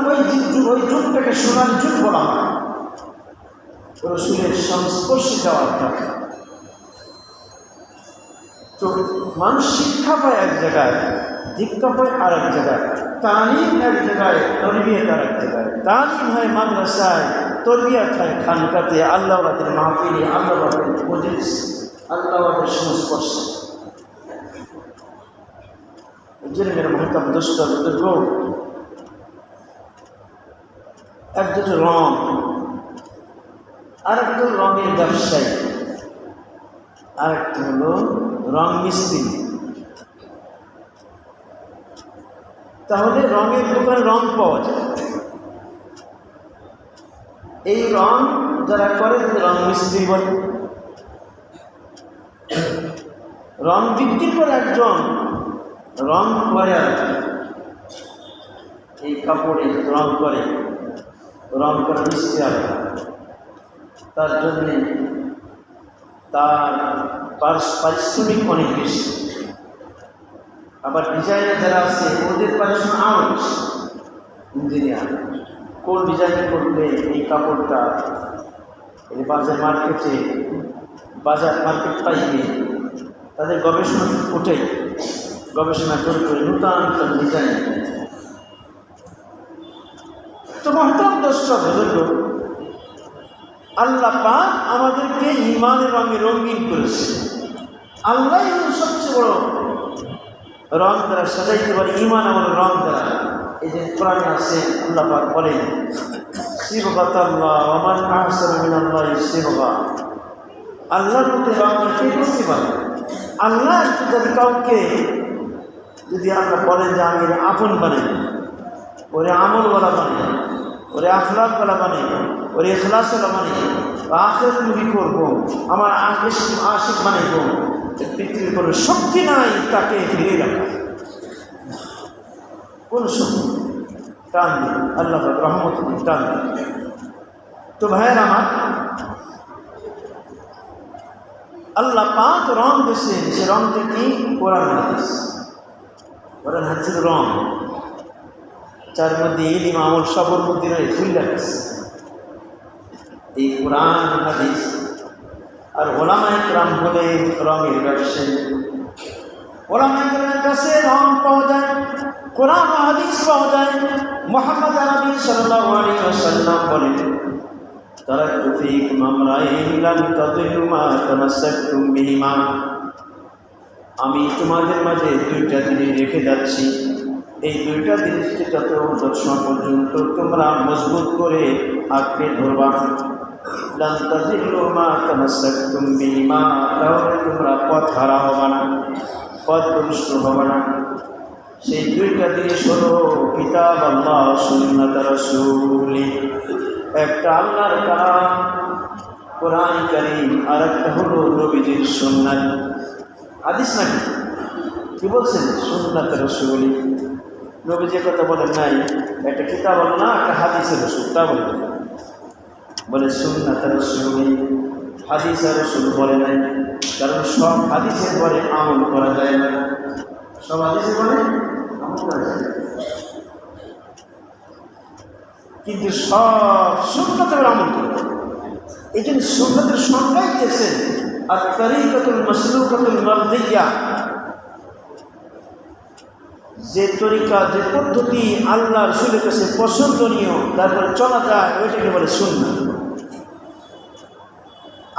ওই যুগটাকে সোনার যুগ বলা হয়, রাসূলের সংস্পর্শে যাওয়াটা। তো মানুষ শিক্ষা পায় এক জায়গায়, দীক্ষা পায় আর এক জায়গায়, তালিম এক জায়গায়, তরবিয়ত আর এক জায়গায়। তালিম হয় মাদ্রাসায়, তরবিয়ত হয় খানকাতে, আল্লাহওয়াদের মাহফিলে, আল্লাহওয়াদের মজলিস, আল্লাহওয়াদের সংস্পর্শে। এই জন্য মেরে মহতাম দোস্ত বুজুর্গ, এক দুটো রং, আরেকটা রঙের ব্যবসায়ী, আরেকটা হলো রং মিস্ত্রি। তাহলে রঙের দোকানে রং পাওয়া যায়। এই রং যারা করে রং মিস্ত্রি বলে। রং বিক্রি করে একজন, রং করে আর এই কাপড়ে রং করে, রং করে মিস্ত্রি আলাদা। তার জন্যে তার পারিশ্রমিক অনেক বেশি। আবার ডিজাইনার যারা আছে ওদের পারিশ্রমিক আরও বেশি। ইঞ্জিনিয়ার কোন ডিজাইন করলে এই কাপড়টা এই বাজার মার্কেটে, বাজার মার্কেট পাইবে, তাদের গবেষণা ওঠেই, গবেষণা করে করে নূতন ডিজাইন। তো মহতরম দর্শক বুজুর্গ, আল্লাহ পাক আমাদেরকে ঈমানের রঙে রঙিন করেছে। আল্লাহ সবচেয়ে বড় রং দ্বারা সাজাইতে পারে, ঈমান আমাদের রং দ্বারা। এই যে কোরআনে আছে, আল্লাহ পাক বলেন, সিবগাতাল্লাহ ওয়া মান আহসানু মিনাল্লাহি সিবগা। আল্লাহর মধ্যে রং কে করতে পারে? আল্লাহ যদি কাউকে, যদি আল্লাহ বলেন যে আমি আপন বানাই, ওরে আমলওয়ালা বানাই, ওরে আখলাকওয়ালা বানাই, ওরে ইখলাসওয়ালা বানাই, আখিরাতমুখী করবো, আমার আশিক বানাইব, পৃথিবীর কোনো শক্তি নাই তাকে ফিরে রাখা, কোন শক্তি টান দিন, আল্লাহ রহমত দিন, টান দিন। তো ভাইয়ের আমার, আল্লাহ পাক রং দিয়েছেন, সে রংটা কি? কোরআন হাদিস। কোরআন হাদিসের রং, যার মধ্যে ইলম আমল সবর মধ্যে ঝুলে গেছে। এই কোরআন হাদিস আর ওলামায়ে কেরাম হলে রঙের ব্যবসায়ী। ওলামায়ে কেরামের কাছে রং পাওয়া যায়, কোরআন হাদিস পাওয়া যায়। মুহাম্মদ আরবি সাল্লাল্লাহু আলাইহি ওয়াসাল্লাম বলেন, তারাকতু ফীকুম আমরাইন লান তাদিল্লু মা তামাসসাকতুম বিহিমা। আমি তোমাদের মাঝে দুইটা জিনিস রেখে যাচ্ছি, এই দুইটা জিনিসকে যত পর্যন্ত তোমরা মজবুত করে আঁকড়ে ধরবা, লান তাযিল্লু মা তামাসসাকতুম বিহিমা, তাহলে তোমরা পথ হারা হবে না, পথভ্রষ্ট হবে না। সেই দুইটা জিনিস হলো কিতাব আল্লাহ, সুন্নাত রাসূলি। একটা আল্লাহর কালাম কোরআন কারীম, আর একটা হলো নবীজির সুন্নাত। হাদিস নাকি কি বলছেন? সুন্নাত রাসূলি। নবীজি কথা বলেন নাই, একটা কিতাব আল্লাহ, একটা হাদিসের রাসূল, তা বলে সুন্নাত রাসূলি। হাদিস আর রাসূল বলে নাই, কারণ সব হাদিসের পরে আমল করা যায় না। সব হাদিসের পরে আমল করা যায়, কিন্তু সব সুন্নাতের আমল করা যায়। এই জন্য সুন্নাতের সংজ্ঞাই দিয়েছেন আর তরিকাতুল মাসলুকাতুল মারদিয়া, যে তরিকা, যে পদ্ধতি আল্লাহ রাসূলের কাছে পছন্দনীয়, তারপরে চলা যায়, ওইটাকে বলে সুন্নাত।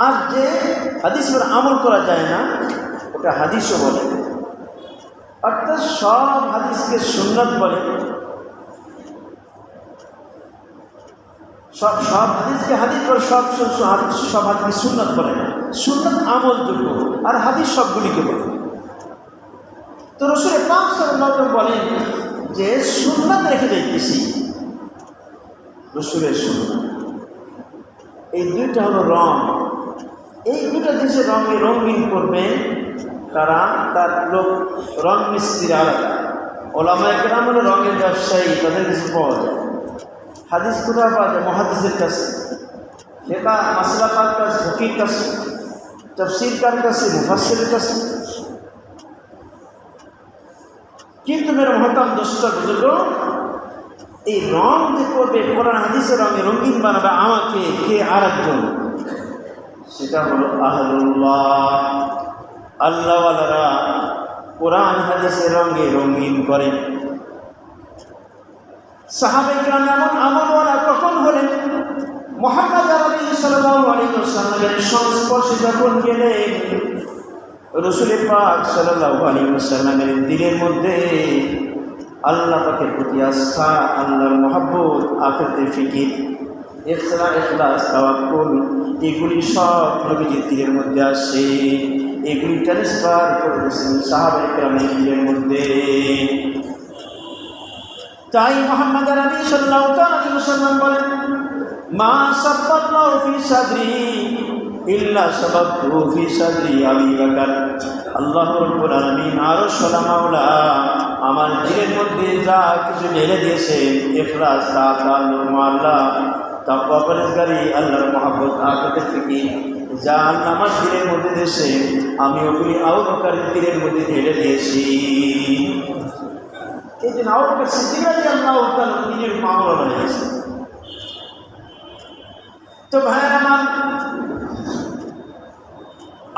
আর যে হাদিস পর আমল করা যায় না, ওটা হাদিসও বলে। অর্থাৎ সব হাদিসকে সুন্নাত বলে, সব হাদিসকে হাদিস বলে, সব হাদিসকে সুন্নাত বলে না। সুন্নাত আমলযোগ্য, আর হাদিস সবগুলিকে বলে। তো রাসূল পাক সাল্লাল্লাহু আলাইহি ওয়াসাল্লাম বলেন যে সুন্নাত রেখে যাইতেছি, রাসূলের সুন্নাত। এই দুইটা হলো রং। এই দুইটা দেশে রঙে রঙিন করবেন তারা, তার লোক রং মিস্ত্রি আলাদা। ওলামায়ে কেরাম হলো রঙের ব্যবসায়ী, তাদের কাছে পাওয়া যায়। হাদিস কোথায় পাওয়া যায়? মুহাদ্দিসের কাছে, ফিকহ মাসলা কার কাছে, ফকির কাছে, তাফসীর কার কাছে, মুফাসসিরের কাছে। কিন্তু মেরে মহতারাম দোস্ত বুজুর্গ, এই রং যে করবে, কোরআন হাদিসের রঙে রঙিন বানাবে আমাকে, কে? আর একজন, সেটা হলো আহলুল্লাহ। আল্লাহওয়ালারা কোরআন হাদিসের রঙে রঙিন করে। সাহাবায়ে কেরাম এমন আমলওয়ালা কখন হলেন? মুহাম্মদ আরবি সাল্লাল্লাহু আলাইহি ওয়াসাল্লামের সংস্পর্শে যখন গেলেন, রাসূল পাক সাল্লাল্লাহু আলাইহি ওয়াসাল্লামের দিলের মধ্যে আল্লাহ পাকের প্রতি আস্থা, আল্লাহর মহব্বত, আখিরাতের ফিকির, ইখলাস, তাওয়াক্কুল, এগুলি সব নবীজির দিলের মধ্যে আসে। এগুলি ট্রান্সফার করে দিয়েছেন সাহাবায়ে কেরামের দিলের মধ্যে। তাই মুহাম্মদ আরবি সাল্লাল্লাহু আলাইহি ওয়াসাল্লাম বলেন, মা সাব্বাল্লাহু ফি সাদরি ইল্লা সাবাবতু ফি সাদরি আবি বকর। আল্লাহ রাব্বুল আলামিন আরশ-ওয়ালা মাওলা আমার দিলের মধ্যে যা কিছু ঢেলে দিয়েছেন, ইখলাস, তাওয়াক্কুল, আল্লাহ, তাকওয়া, পরহেজগারি, আল্লাহর মহব্বত, আখিরাতের ফিকির, যা আল্লাহ আমার দিলের মধ্যে দিয়েছে, আমি ওগুলি আবু বকরের দিলের মধ্যে ঢেলে দিয়েছি। এই জন্য আবু বকর সিদ্দিক রাদিয়াল্লাহু তাআলা দিনের মামলা বানিয়েছে। তো ভাইয়ের আমার,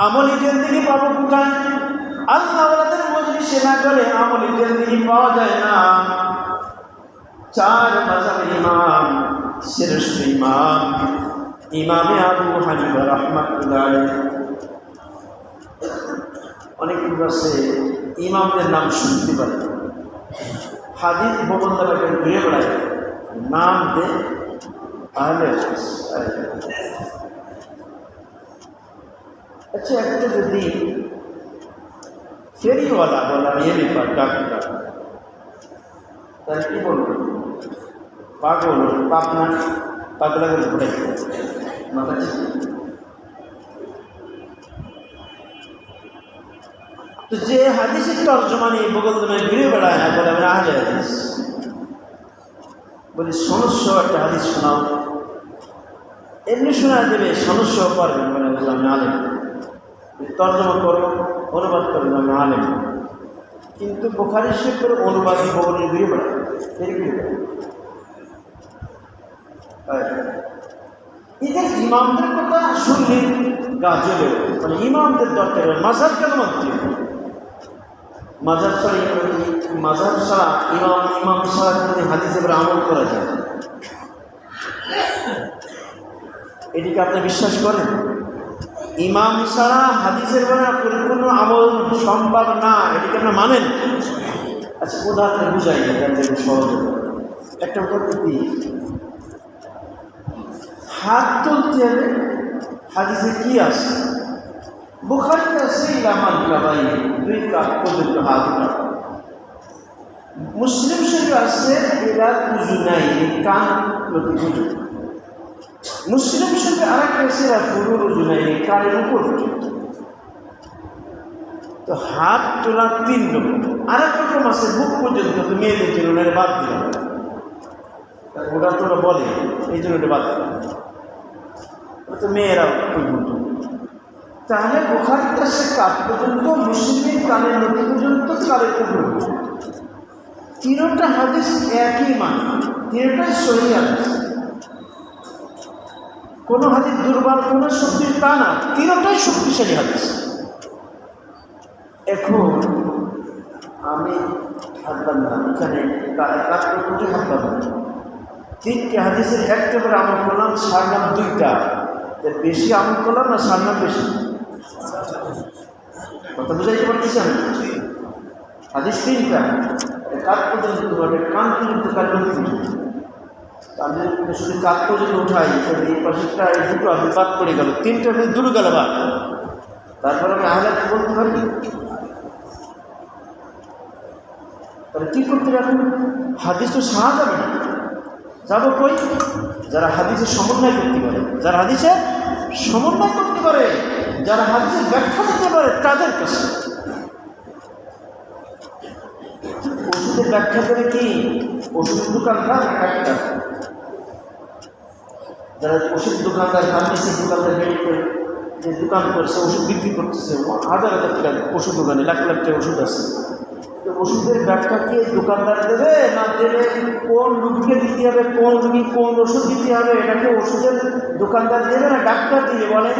আমলি জিন্দেগি পাবো কোথায়? আল্লাহওয়ালাদের মজলিসে না গেলে আমলি জিন্দেগি পাওয়া যায় না। চার মাযহাবের ইমাম, শ্রেষ্ঠ ইমাম ইমামে আবু হানিফা রাহমাতুল্লাহ আলাইহি। অনেকে আছে ইমামদের নাম শুনতে পারে, হাদিস ববন্দারা ঘুরে বেড়ায়, নাম দে আহলে হাদিস। আচ্ছা, একটা যদি ফেরিওয়ালা বলা এলি পার ডাক্তার, তাহলে কি বলবো? পাগল, পাপনা, পাগলা করে ঘুরে মাথা ঠিক। তো যে হাদিসের তর্জমানি বগল তুমি ঘুরে বেড়ায় না, বলে আমি আহলে হাদিস। বলি সমস্যা একটা হাদিস শোনাও, এমনি শোনা দেবে, সমস্যাও পারবেন, মানে আমি আলেম। তর্জমা করো, অনুবাদ করো, আমি আলেম। কিন্তু বুখারী শরীফের অনুবাদ বগলে ঘুরে বেড়ায়, ফেরি ঘুরে বেড়ায়। এদের ইমামদের কথা শুনলে গা জ্বলে, মানে ইমামদের দরকার। মাযহাব কেন মানতে? মাযহাব ছাড়া ইমাম ছাড়া যদি হাদিসের আমল করা যায়, এটিকে আপনি বিশ্বাস করেন? ইমাম ছাড়া হাদিসের পরিপূর্ণ আমল সম্ভব না, এটিকে আপনার মানেন? আচ্ছা উদাহরণ বুঝাই না, যাতে সহজ হবে। একটা উদাহরণ দিই, হাত তুলতে হবে, হাদিসে কি আছে? বুখারীতে আছে ইলামান কাবাই, 2 কাপ পর্যন্ত হাত উঠানো। মুসলিম শরীফে আছে ইলা উজুনাই, কান প্রতি পর্যন্ত। মুসলিম শরীফে আরেকটা আছে ইলা ফুরুর উজুনাই, কানের উপর পর্যন্ত। তো হাত তোলা 3 রকম। আরেক রকম আছে বুক পর্যন্ত, তো মেয়েদের জন্য ওনারা বাদ দিলাম, ওটা তোরা বলে এই জন্য ওটা বাদ দিলাম, তো মেয়েরা পর্যন্ত। তাহলে বুখারীতে আছে কাপ পর্যন্ত, মুসলিমের কানের নদী পর্যন্ত, কানের উপর পর্যন্ত। তিনটা হাদিস একই মান, তিনটাই সহিহ হাদিস। কোনো হাদিস দুর্বল, কোনো শক্তির তা না, তিনটাই শক্তিশালী হাদিস। এখন আমি হাত বাঁধলাম, এখানে কাজ করতে হাত বাঁধলাম, 3টে হাদিসের একটা করে আমল করলাম, সারলাম 2টা। বেশি আমল করলাম না সারলাম বেশি? কথা বুঝাইতে পারতেছি আমি? হাদিস 3টা, কাজ পর্যন্ত হবে, কান পর্যন্ত, কাজ পর্যন্ত। আমি শুধু কাজ পর্যন্ত উঠাই, এই পাশেরটা এই দুটো আমি বাদ পড়ে গেল, 3টা আমি দূরে গেল বাদ। তারপরে আমি আহলাদ বলতে পারি, তাহলে কী করতে পারবেন? হাদিস তো সাহা যাবে না, যাবো কই? যারা হাদিসের সমন্বয় করতে পারে, যারা হাদিসের সমন্বয় করতে পারে, যারা হাদিসের ব্যাখ্যা দিতে পারে, তাদের কাছে। ওষুধের ব্যাখ্যা দেবে কি? ওষুধের দোকানদার একটা, যারা ওষুধ দোকানদার, ফার্মেসির দোকানদার, মেডিকেল যে দোকান করছে, ওষুধ বিক্রি করতেছে, 1000 টাকা ওষুধ দোকানে, লাখ লাখ টাকা ওষুধ আছে। তো ওষুধের ব্যাখ্যা কি দোকানদার দেবে না দেবে? কোন রোগীকে দিতে হবে, কোন রোগী কোন ওষুধ দিতে হবে, এটাকে ওষুধের দোকানদার দেবে না ডাক্তার দিবে? বলেন।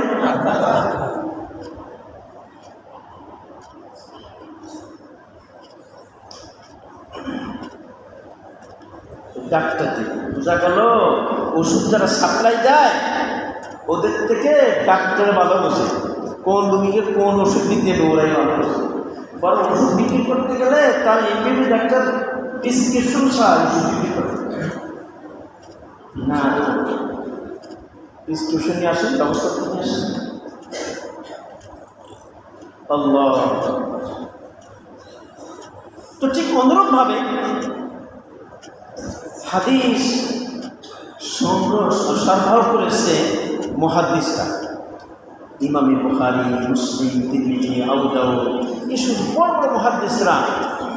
ডাক্তার দিবে। বোঝা গেল ওষুধ যারা সাপ্লাই দেয় ওদের থেকে ডাক্তার ভালো বোঝে কোন রোগীকে কোন ওষুধ দিতে হবে, ওরাই ভালো বোঝে। বরং ওষুধ বিক্রি করতে গেলে তার এমনি ডাক্তার প্রেসক্রিপশন ছাড়া ওষুধ বিক্রি করতে না, প্রেসক্রিপশন নিয়ে আসেন, ব্যবস্থা নিয়ে আসেন। আল্লাহ। তো ঠিক অনুরূপভাবে হাদিস সরবরাহ করেছে মুহাদ্দিসরা, ইমামে বুখারী, মুসলিম, তিরমিজি, আবু দাউদ, এসব বড় বড় মুহাদ্দিসরা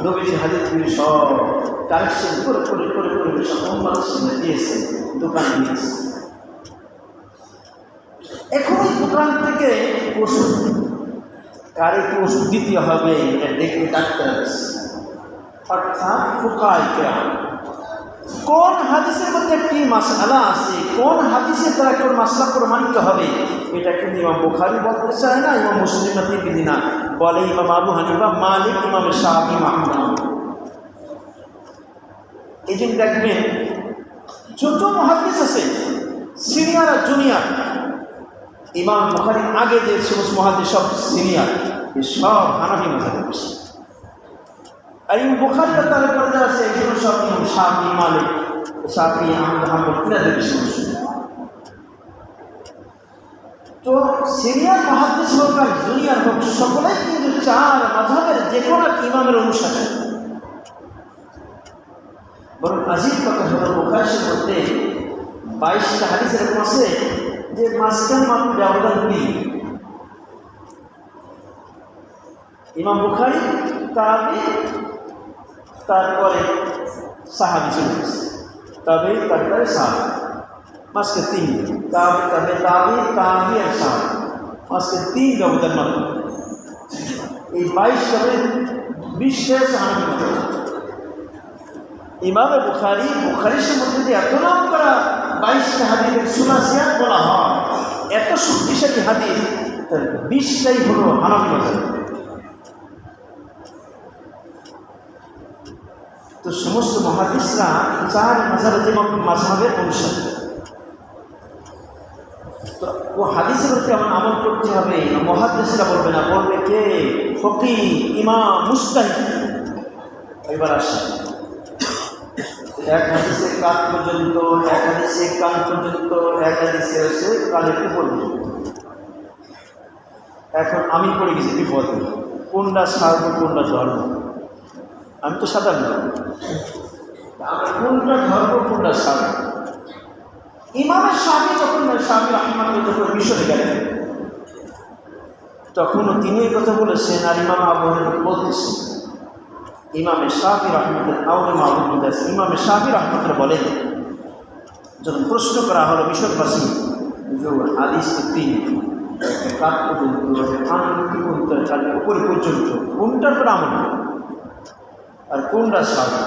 নবীর হাদিসগুলি সব কালেকশন করে করে করে করে সব উম্মাহকে দিয়েছে, দোকান দিয়েছে। এখন ওই দোকান থেকে ওষুধ, কারে কি ওষুধ দিতে হবে এটা দেখতে ডাক্তার আছে, অর্থাৎ ফুকাহায়ে কেরাম কোন হাদিসের মধ্যে কি মাসআলা আছে, কোন হাদিসের দ্বারা কোন মাসলা প্রমাণিত হবে, এটা কিন্তু ইমাম বুখারী বলতে চায় না, ইমাম মুসলিম না, তিরমিজি না, বলে ইমাম আবু হানিফা, মালিক, ইমাম শাফি, আহমদ। এই জন্য দেখবেন যত মুহাদ্দিস আছে সিনিয়র আর জুনিয়র, ইমাম বুখারীর আগে যে সমস্ত মুহাদ্দিস সব সিনিয়র, সব হানাফি মাযহাবের বেশি। আর ইমাম বুখারী তার পরে আছে এগুলো সব ইমাম শাফি, মালিক, শাফি, আহমদ, হাম্বল, এনাদের বেশি মানুষ। তো সিনিয়র মুহাদ্দিস হোক আর জুনিয়র হোক, সকলেই কিন্তু 4 মাযহাবের যে কোনো ইমামের অনুসারী। বরং আজিব কথা হলো বুখারীর মধ্যে 22টা হাদিস এরকম আছে যে মাঝখানে মাত্র ব্যবধান 2। ইমাম বুখারী তাবে, তারপরে সাহাবী চলে গেছে, তবে তারপরে সাহাবী, মাঝকে 3, তাবে তবে তাবি, তাবি আর সাহাবী, মাঝকে 3 ব্যবধান মাত্র। এই 22 তবে 20টা সাহাবী। ইমামে বুখারী, বুখারীর মধ্যে যে এত নাম করা 22টা হাদিসের সুলাসিয়াত বলা হয়, এত শক্তিশালী হাদিস, তার 20টাই হলো হানাফি মাযহাব। তো সমস্ত মুহাদ্দিসরা 4 মাযহাবের অনুসারী। তো ও হাদিসের প্রতি আমার আমল করতে হবে, মুহাদ্দিসরা বলবে না, বলবে কে? ফকিহ, ইমাম, মুজতাহিদ। এবার আসে এক হাদিসে কান পর্যন্ত, এক হাদিসে কান পর্যন্ত, এক হাদিসে হচ্ছে কানের উপর পর্যন্ত। এখন আমি পড়ে গেছি বিপদে, কোনটা সাহায্য কোনটা ধর্ম? আমি তো সাধারণ আমরা কোনটা ধর্ম কোনটা সাহায্য? ইমামের স্বামী যখন স্বামী রহমান যখন মিশরে গেলেন তখনও তিনি এই কথা বলেছেন, আর ইমাম আবু হানিফা বলতেছেন। ইমামে শাফি রাহমাতুল্লাহ ইমামে শাফি রাহমাতুল্লাহ বলেন, যখন প্রশ্ন করা হলো মিশরবাসী যে হাদিস তো তিনটি, কাঠ পর্যন্ত, আনন্দি পর্যন্ত, কালের উপরে পর্যন্ত, কোনটার পর আমল আর কোনটা সারা?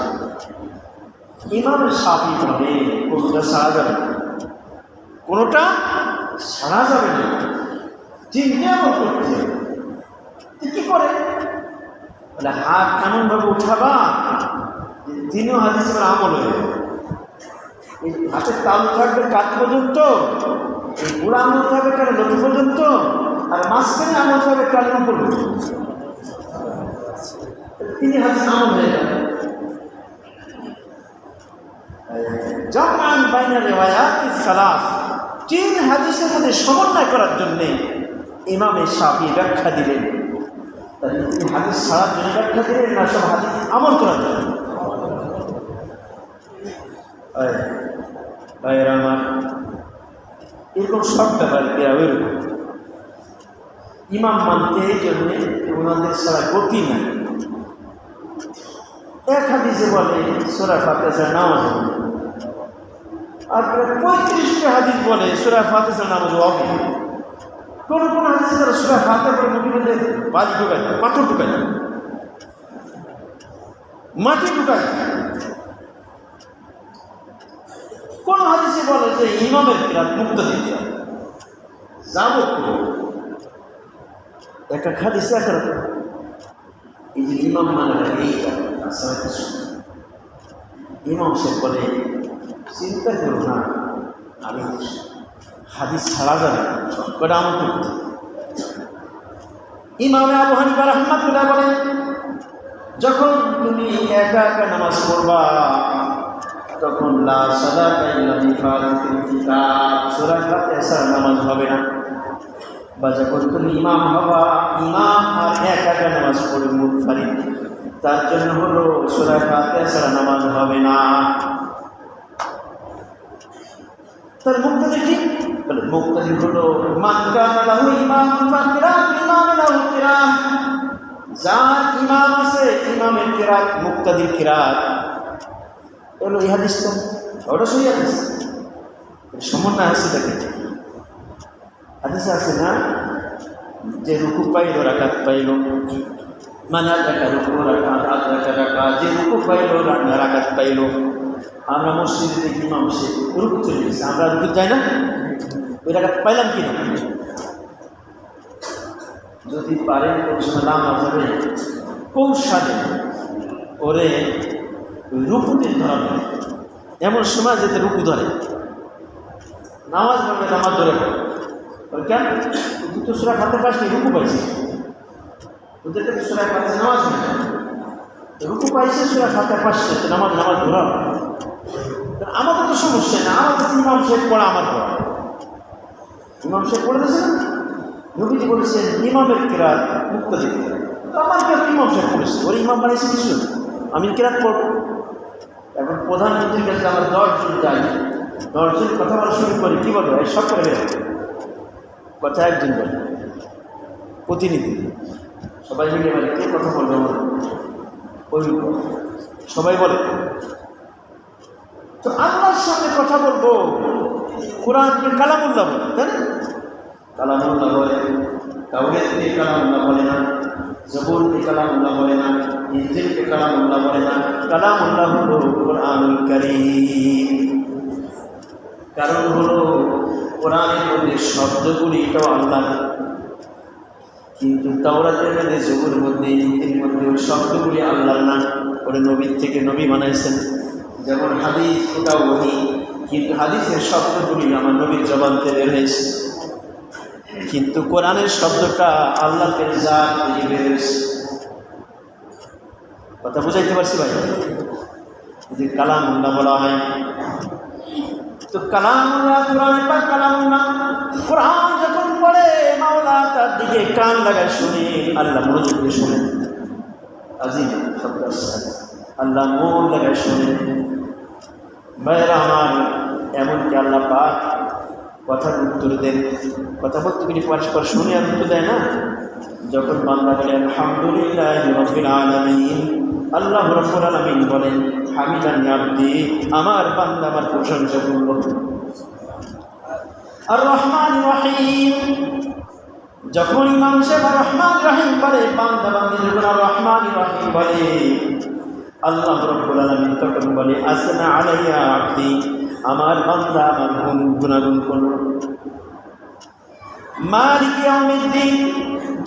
ইমামের শাফি বলে কোনটা সারা যাবে না, কোনোটা সারা যাবে না, চিন্তা আমল করতে। কী করে? বলে হাত এমনভাবে উঠাবা তিনিও হাদিসের আমল হয়ে এই হাতের তাল থাকবে কাঠ পর্যন্ত, এই বুড়া আমল থাকবে কারণ লক্ষ্য পর্যন্ত, আর মাঝখানে আমল থাকবে কালের উপর পর্যন্ত। তিনি হাদিস আমল হয়ে গেল। জামান বাইনা রিওয়ায়াতিস সালাস, তিন হাদিসের মধ্যে সমন্বয় করার জন্যে ইমামে শাফি ব্যাখ্যা দিলেন। তিনি হাদিস ছাড়ার জন্য ব্যাখ্যা দিলেন না সব হাদিস আমল করার জন্য? আমার এরকম সব ব্যাপার দেওয়া ওইরকম ইমাম মানতে এই জন্যে ওনাদের ছাড়া গতি নাই। এক হাদিসে বলে সূরা ফাতিহা ছাড়া নামাজ হবে, আর 35টা হাদিস বলে সূরা ফাতিহা ছাড়া নামাজ হবে। কোন কোন হাদিসে তারা সূরা ফাতিহা করে মুখের মধ্যে বালি ঢুকায়, পাথর ঢুকায়, মাটি ঢুকায়। কোন হাদিসে বলে যে ইমামের কিরাত মুক্তাদির কিরাত যাবো এক এক হাদিসে এক রকম। এই যে ইমাম মানে এইটা ইমাম সে বলে চিন্তা করো না, আমি হাদিস ছাড়া যাবে না, সব করে আমল করতে। ইমামে আবু হানিফা রাহমাতুল্লাহ বলেন, যখন তুমি একা একা নামাজ পড়বা তখন লা সালাতা ইল্লা বিফাতিহাতিল কিতাব, সূরা ফাতিহা ছাড়া নামাজ হবে না। বা যখন তুমি ইমাম হবা, ইমাম আর একা একা নামাজ পড়বে মুনফারিদ, তার জন্য হলো সূরা ফাতিহা ছাড়া নামাজ হবে না। তার মুক্তাদি কি বলে? মুক্তাদি হলো মান কানা লাহু ইমামুন ফাকিরাতুল ইমামি লাহু কিরাত, যার ইমাম আছে ইমামের কিরাত মুক্তাদির কিরাত। এলো এই হাদিস তো ওটা সহি হাদিস, সমন্বয় আছে। দেখেন হাদিসে আছে না যে রুকু পাইল রাকাত পাইল, মানে আধা রুকু রাকাত আধা রাকাত, যে রুকু পাইল রাকাত পাইল। আমরা মসজিদে দেখি ইমাম সে রুকু চলে গেছে, আমরা রুকু যাই না, ওই রাকাত পাইলাম কিনা? যদি পারেন কৌশলে নামাজ হবে কৌশলে ওরে রুকুতে ধরা, এমন সময় যেতে রুকু ধরে নামাজ পড়বে, নামাজ ধরে কেন? দুটো সূরা ফাতিহা পাইছে, রুকু পাইছে, ওদেরকে তো সূরা ফাতিহা নামাজ নেই, রুকু পাইছে সূরা ফাতিহা পাইছে, নামাজ ধরা। আমাদের তো সমস্যা না, আমাদের ইমাম সাহেব পড়া আমার পড়া, ইমাম সাহেব পড়ে দিয়েছে না, নবীজি বলেছেন ইমামের কিরাত মুক্তাদির কিরাত, আমার কিরাত ইমাম সাহেব পড়েছে, ওর ইমাম বানিয়েছে কিছু, আমি কিরাত পড়ব। এখন প্রধানমন্ত্রীর কাছে আমার 10 জন যাই, 10 জন কথা বলা শুরু করি, কী বলবো? সব করে গেল কথা একজন বলে, প্রতিনিধি সবাই মিলে বলে কে কথা বলবে আমার, ওই সবাই বলে। তো আল্লাহর সঙ্গে কথা বলবো, কোরআনকে কালামুল্লাহ বলে, তাই না? কালামুল্লাহ বলে, তাওরাতকে কালামুল্লাহ বলে না, জবুরকে কালামুল্লাহ বলে না, ইনজিলকে কালামুল্লাহ বলে না। কালামুল্লাহ হলো কোরআনুল কারীম। কারণ হলো কোরআনের মধ্যে শব্দগুলি এটাও আল্লাহ, কিন্তু তাওরাতের মধ্যে জবুরের মধ্যে ইনজিলের মধ্যে ওই শব্দগুলি আল্লাহর না, ওরা নবীর থেকে নবী বানাইছেন। যেমন হাদিস ওটাও ওহী, কিন্তু হাদিসের শব্দগুলি আমার নবীর জবান থেকে বের হয়েছে, কিন্তু কোরআনের শব্দটা আল্লাহকে জাত থেকে বের হয়েছে। কথা বুঝাইতে পারছি ভাই? যে কালামুল্লাহ বলা হয়, তো কালামুল্লাহ কোরআনে পাক কালামুল্লাহ, কোরআন যখন পড়ে মাওলা তার দিকে কান লাগায় শুনে, আল্লাহ মনোযোগ দিয়ে শোনেন। আজিম শব্দ আসছে, আল্লাহ মন লাগায় শোনেন। ভাইয়েরা আমার, এমনকি আল্লাহ পাক কথার উত্তর দেন। কথা বলতে গেলে পরস্পর শুনে আর উত্তর দেয় না। যখন বান্দা বলে আলহামদুলিল্লাহি রাব্বিল আলামিন, আল্লাহ রাব্বুল আলামিন বলেন হামিদানি আবদি, আমার বান্দা আমার প্রশংসা করল। আর রহমান রহিম, যখন ইমাম সাহেব রহমান রহিম বলে, বান্দা বান্দি যখন আর রহমান রহিম বলে, আল্লাহ রাব্বুল আলামিন তখন বলে আসনা আলাইয়া আবদি, আমার বান্দা আমার গুনাহগুন করল। মালিক ইয়াউমিদ্দিন,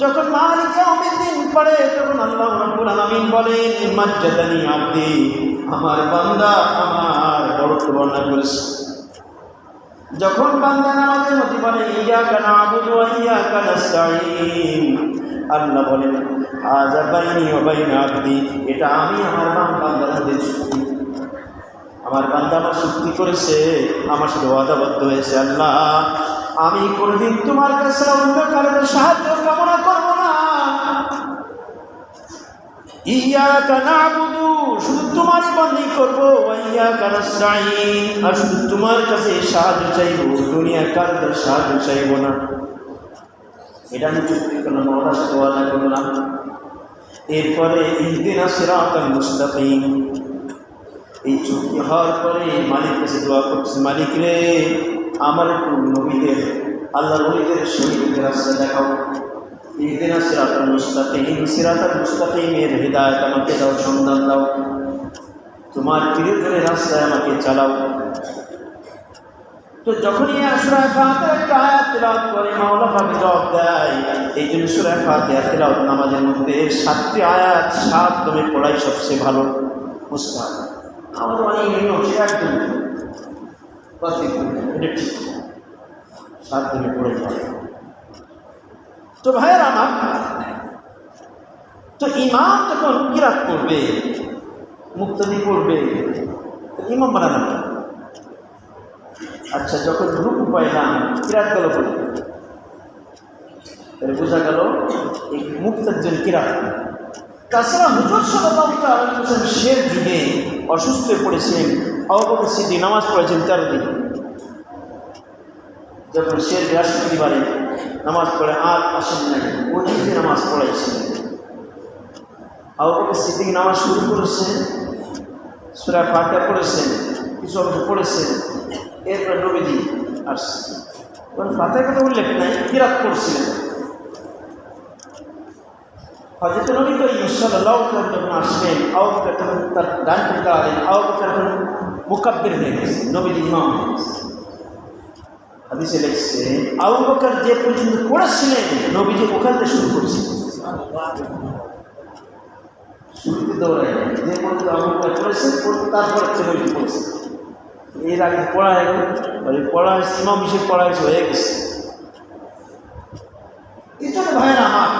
যখন মালিক ইয়াউমিদ্দিন পড়ে তখন আল্লাহ রাব্বুল আলামিন বলেন মাজ্জাদানি আবদি, আমার বান্দা আমার বড়ত্ব বর্ণনা করেছে। যখন বান্দা নামাজের মধ্যে বলে ইয়াকা না'বুদু ওয়া ইয়াকা নাস্তাঈন, আল্লাহ বলেন হাযা বাইনি ওয়া বাইনা আবদি, এটা আমি আমার বান্দার মধ্যে চুক্তি। আমার বান্দা আমার চুক্তি করেছে, আমার সাথে ওয়াদাবদ্ধ হয়েছে, আল্লাহ আমি কোনোদিন তোমার কাছে অন্য কারণে সাহায্য কামনা করব না। ইয়াকা না'বুদু, শুধু তোমারই বন্দী করবো, ওয়া ইয়াকা নাস্তাঈন, আর শুধু তোমার কাছে সাহায্য চাইবো, দুনিয়ার কারণে সাহায্য চাইবো না। এটা আমি চুক্তি করলাম, মাওলার সাথে ওয়াদা করলাম। এরপরে ইহদিনাস সিরাতাল মুস্তাকিম, এই চুক্তি হওয়ার পরে মালিক কাছে দোয়া করছে, মালিক রে আমার একটু নবীদের আল্লাহর ওলিদের শহীদের রাস্তা দেখাও। ইহদিনাস সিরাতাল মুস্তাকিম, সিরাতাল মুস্তাকিমের হিদায়াত আমাকে দাও, সন্ধান দাও, তোমার প্রিয়জনের রাস্তায় আমাকে চালাও। তো যখনই সূরা ফাতিহার একটা আয়াত তেলাওয়াত করে মাওলা পাক জবাব দেয়। এই জন্য সূরা ফাতিহা তেলাওয়াত নামাজের মধ্যে 7টি আয়াত 7 দমে পড়াই সবচেয়ে ভালো মুস্তাহাব। আমাদের অনেক নিয়ম সে একদম এটা ঠিক 7 দমে পড়ে যায়। তো ভাইয়েরা আমার, তো ইমাম যখন কিরাত করবে, মুক্তাদি করবে, ইমাম বানালাম। আচ্ছা, যখন রুকু পাইলাম কিরাত গেল বলে, তাহলে বোঝা গেল এই মুক্তার জন্য কিরাত। তাছাড়া হুজুর সাল্লাল্লাহু আলাইহি ওয়াসাল্লাম শেষ যুগে অসুস্থ হয়ে পড়েছেন, আবু বকর সিদ্দিক নামাজ পড়েছেন 13 দিন। যখন শেষ বৃহস্পতিবারে নামাজ পড়ে আর আসেন নাই, ওই দিন নামাজ পড়াইছেন। আবু বকর সিদ্দিক নামাজ শুরু করেছেন, সূরা ফাতিহা পড়েছেন, কিছু অংশ পড়েছেন, এরপরে নবীজি আসছে। ফাতিহার কথা উল্লেখ নাই, কিরাত করছিলেন। হযরত নবী করিম সাল্লাল্লাহু আলাইহি ওয়াসাল্লাম যখন আসলেন, আবু বকর তখন তার ডান পাশে দাঁড়ালেন। আবু বকর তখন মুকাব্বির হয়ে গেছে, নবীজি ইমাম হয়ে গেছে। হাদিসে লিখছে আবু বকর যে পর্যন্ত পড়েছিলেন, নবীজি ওখান থেকে শুরু করেছিলেন। শুরুতে দৌড়ায় যে পর্যন্ত আবু বকর পড়েছেন, তারপরে নবীজি পড়েছেন। এর আগে পড়া হয়েছে, ইমাম হিসেবে পড়া হয়ে গেছে। এই জন্য ভাইয়েরা আমার,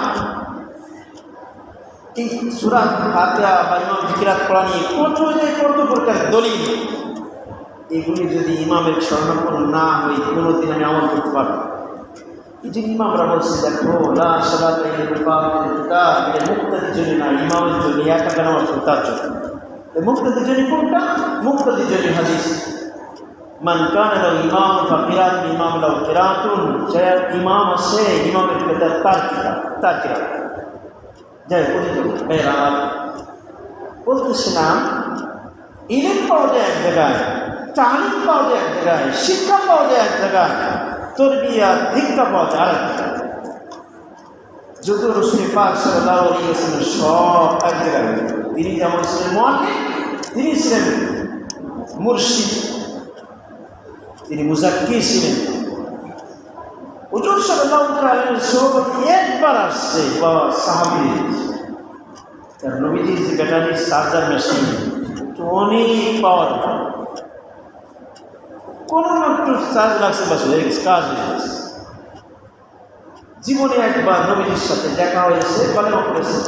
এই সূরা ফাতিহা বা ইমাম কিরাত পড়া নিয়ে কত প্রকার দলিল, এগুলি যদি ইমামের স্বর্ণাপন্ন না হই কোনোদিন আমি আমল করতে পারবো। এই যে ইমামরা বলছে দেখো লা সালাতা ইল্লা বিল-ফাতিহা, এটা মুক্তাদির জন্য না, ইমামের জন্য, একা নামাজ তার জন্য। মুক্তাদির জন্য কোনটা? মুক্তাদির জন্য হাদিস মান কানা লাহু ইমামুন ফাকিরাতুল ইমাম লাহু কিরাতুন, যার ইমাম আছে ইমামের কিতাব তার কিরাত। যাই আমার বলতেছিলাম, ইলম পাওয়া যায় এক জায়গায়, তালিম পাওয়া যায় এক জায়গায়, শিক্ষা পাওয়া যায় এক জায়গায়, তরবিয়ত দীক্ষা পাওয়া যায় আরেক জায়গায়। যদিও রাসূল পাক সাল্লাল্লাহু আলাইহি ওয়াসাল্লাম সব এক জায়গায়। তিনি যেমন ছিলেন মুআল্লিম, তিনি ছিলেন মুরশিদ, তিনি মুজাক্কি ছিলেন। হুজুর সাল্লাল্লাহু আলাইহি ওয়াসাল্লাম একবার আসছে সাহাবী, তার নবীজির যে ব্যাটারি চার্জার মেশিন অনেক পাওয়ার, কোনো মাত্র চার্জ লাগছে, বাস হয়ে গেছে, কাজ হয়ে গেছে। জীবনে একবার নবীজির সাথে দেখা হয়েছে, কলেমা পড়েছে,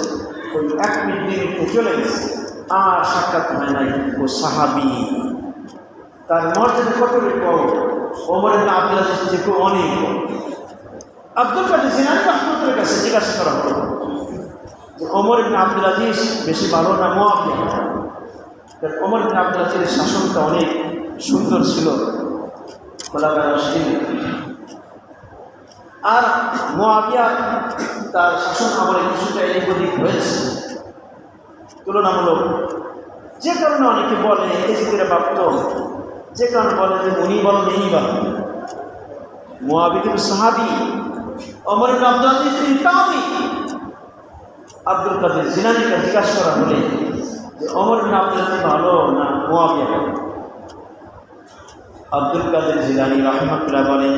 ওই 1 মিনিট 2 মিনিটে চলে গেছে। আর সাক্ষাৎ হয় নাই। ও সাহাবী, তার মর্যাদা কতটুকু? ওমর ইবনে আব্দুল আজিজ থেকে অনেক। আব্দুল কাদের জিলানী রাহমাতুল্লাহর কাছে জিজ্ঞাসা করা হলো যে ওমর ইবনে আব্দুল আজিজ বেশি ভালো না মুয়াবিয়া? ওমর ইবনে আব্দুল আজিজের শাসনটা অনেক সুন্দর ছিল, খোলাফায়ে রাশিদিন। আর মুয়াবিয়া তার শাসন আমলে কিছুটা এদিক ওদিক হয়েছে তুলনামূলক, যে কারণে অনেকে বলে এজিদের প্রাপ্ত, যে কারণে বলে যে উনি বলেন ইনি বলেন। মুয়াবিয়া কিন্তু সাহাবী, ওমর ইবনে আব্দুল আজিজ তিনি তাবী। আব্দুল কাদের জিলানীকে জিজ্ঞাসা করা হলে যে ওমর ইবনে আব্দুল আজিজ ভালো না মুয়াবিয়া ভালো? আব্দুল কাদের জিলানী রাহমাতুল্লাহ বলেন,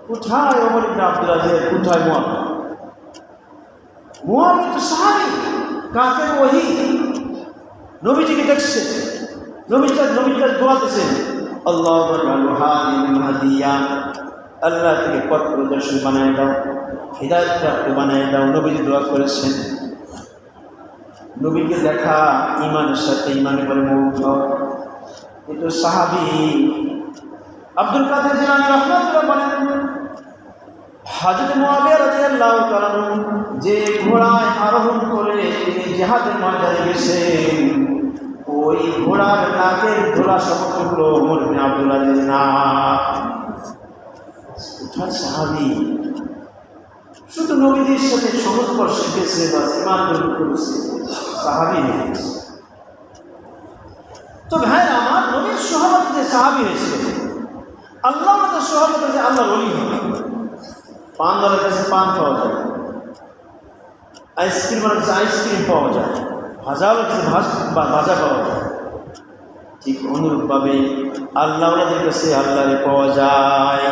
কোথায় ওমর ইবনে আব্দুল আজিজ, কোথায় মুয়াবিয়া? মুয়াবিয়া তো সাহাবী, কাফের ওহী, নবীজিকে দেখছে, নবীটা দোয়া দিয়েছেন, আল্লাহুম্মা জাআলহু হাদিয়ান মাহদিয়া, আল্লাহ থেকে পথ প্রদর্শন বানায় দাও, হিদায়াত প্রাপ্ত বানায় দাও। নবীজি দোয়া করেছেন। নবীকে দেখা ঈমানের সাথে, ঈমানের পরে মওত হওয়া। কিন্তু সাহাবী আব্দুল কাদের জিলানী রাহমাতুল্লাহ বলেন, হযরত মুআবিয়া রাদিয়াল্লাহু তাআলা যে ঘোড়ায় আরোহণ করে তিনি জিহাদের ময়দানে গেছেন, ওই ঘোড়ার নাকের ধুলা সমতুল্য ওমর ইবনে আব্দুল আজিজ না। কোথায় সাহাবী? শুধু নবীজির সাথে সংস্পর্শে গেছে বা ঈমান গ্রহণ করেছে, সাহাবী হয়ে গেছে। তো ভাই আমার, নবীর সোহবত যে সাহাবী হয়েছে, আল্লাহ আমাদের সোহবত যে আল্লাহর ওলি হবে। পানওয়ালার কাছে পান পাওয়া যায়, আইসক্রিমের কাছে আইসক্রিম পাওয়া যায়, ভাজাওয়ালার কাছে ভাজা পাওয়া যায়। ঠিক অনুরূপভাবে আল্লাহওয়ালাদের কাছে আল্লাহরে পাওয়া যায়,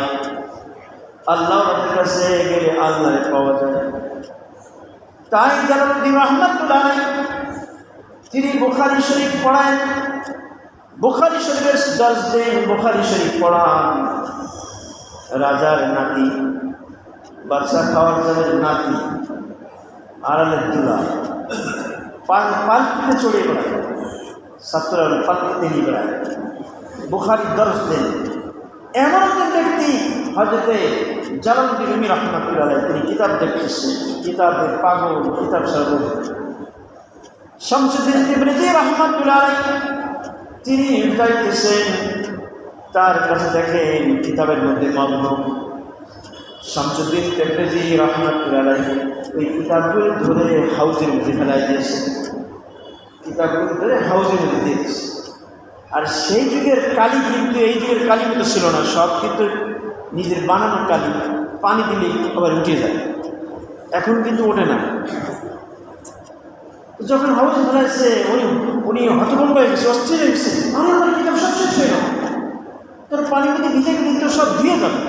আল্লাহওয়ালাদের কাছে গেলে আল্লাহরে পাওয়া যায়। তাই জালালউদ্দিন রাহমাতুল্লাহ তিনি বুখারী শরীফ পড়ায়, বুখারী শরীফের দর্শ দেন, বুখারী শরীফ পড়ান। রাজার নাতি, বাদশা খাওয়ার জনের নাতি, আড়ালের দুলা, পালকিতে চড়ে বেড়ায়, ছাত্ররা পালকিতে নিয়ে বেড়ায়, বুখারীর দর্শ দেন। এমন একজন ব্যক্তি হযরতে জালালউদ্দিন রুমি রাহমাতুল্লাহ আলাইহি, তিনি কিতাব দেখতেছেন, কিতাবের পাগল, কিতাব সাগর। শামসুদ্দিন তিবরিজি রাহমাতুল্লাহ আলাইহি তিনি যাইতেছেন, তার কাছে দেখেন কিতাবের মধ্যে মগ্ন। শামসুদ্দিন তিবরিজি রাহমাতুল্লাহ আলাইহি ওই কিতাবগুলো ধরে হাউজের মধ্যে ফেলাই দিয়েছে, কিতাবগুলো ধরে হাউজের মধ্যে দিয়েছে। আর সেই যুগের কালি কিন্তু এই যুগের কালি মতো ছিল না, সব কিন্তু নিজের বানানো কালি, পানি দিলে আবার উঠে যায়, এখন কিন্তু ওঠে না। যখন হাউজে ফেলাইছে উনি হতভম্ব হয়ে গেছে, অস্থির হয়ে গেছে, আমার কিতাব সব শেষ হয়ে গেল, তোর পানির মধ্যে ভিজে কিন্তু সব ধুয়ে যাবে।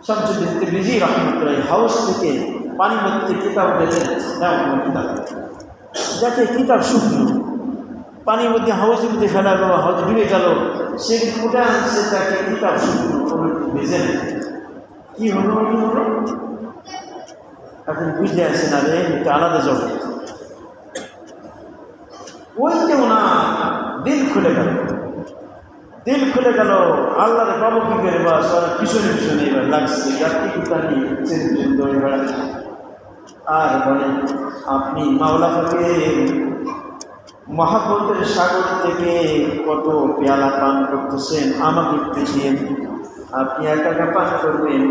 শামসুদ্দিন তিবরিজি রাহমাতুল্লাহ হাউস থেকে পানির মধ্যে কিতাব বেঁধে দাও, কিতাব যাতে কিতাব শুকনো, পানির মধ্যে হাউসের মধ্যে ফেলালো, হাউস ডুবে গেল, সে উঠে আনছে, তাকে কিতাব শুকনো ভেজে নেয়। কী হলো? এখন বুঝতে আসছে না রে, এটা আলাদা জগৎ। ওই যে না, দিল খুলে গেল, দিল খুলে গেল। আল্লাহর বাবু কী করে বা পিছনে পিছনে এবার লাগছে, যাত্রী কুতানি দৌড়ে বেড়াচ্ছে। আর বলেন আপনি মাওলা পাকের মহাব্বতের সাগর থেকে কত পেয়ালা পান করতেছেন, আমাকে পেয়েছেন। আপনি একা পান করবেন,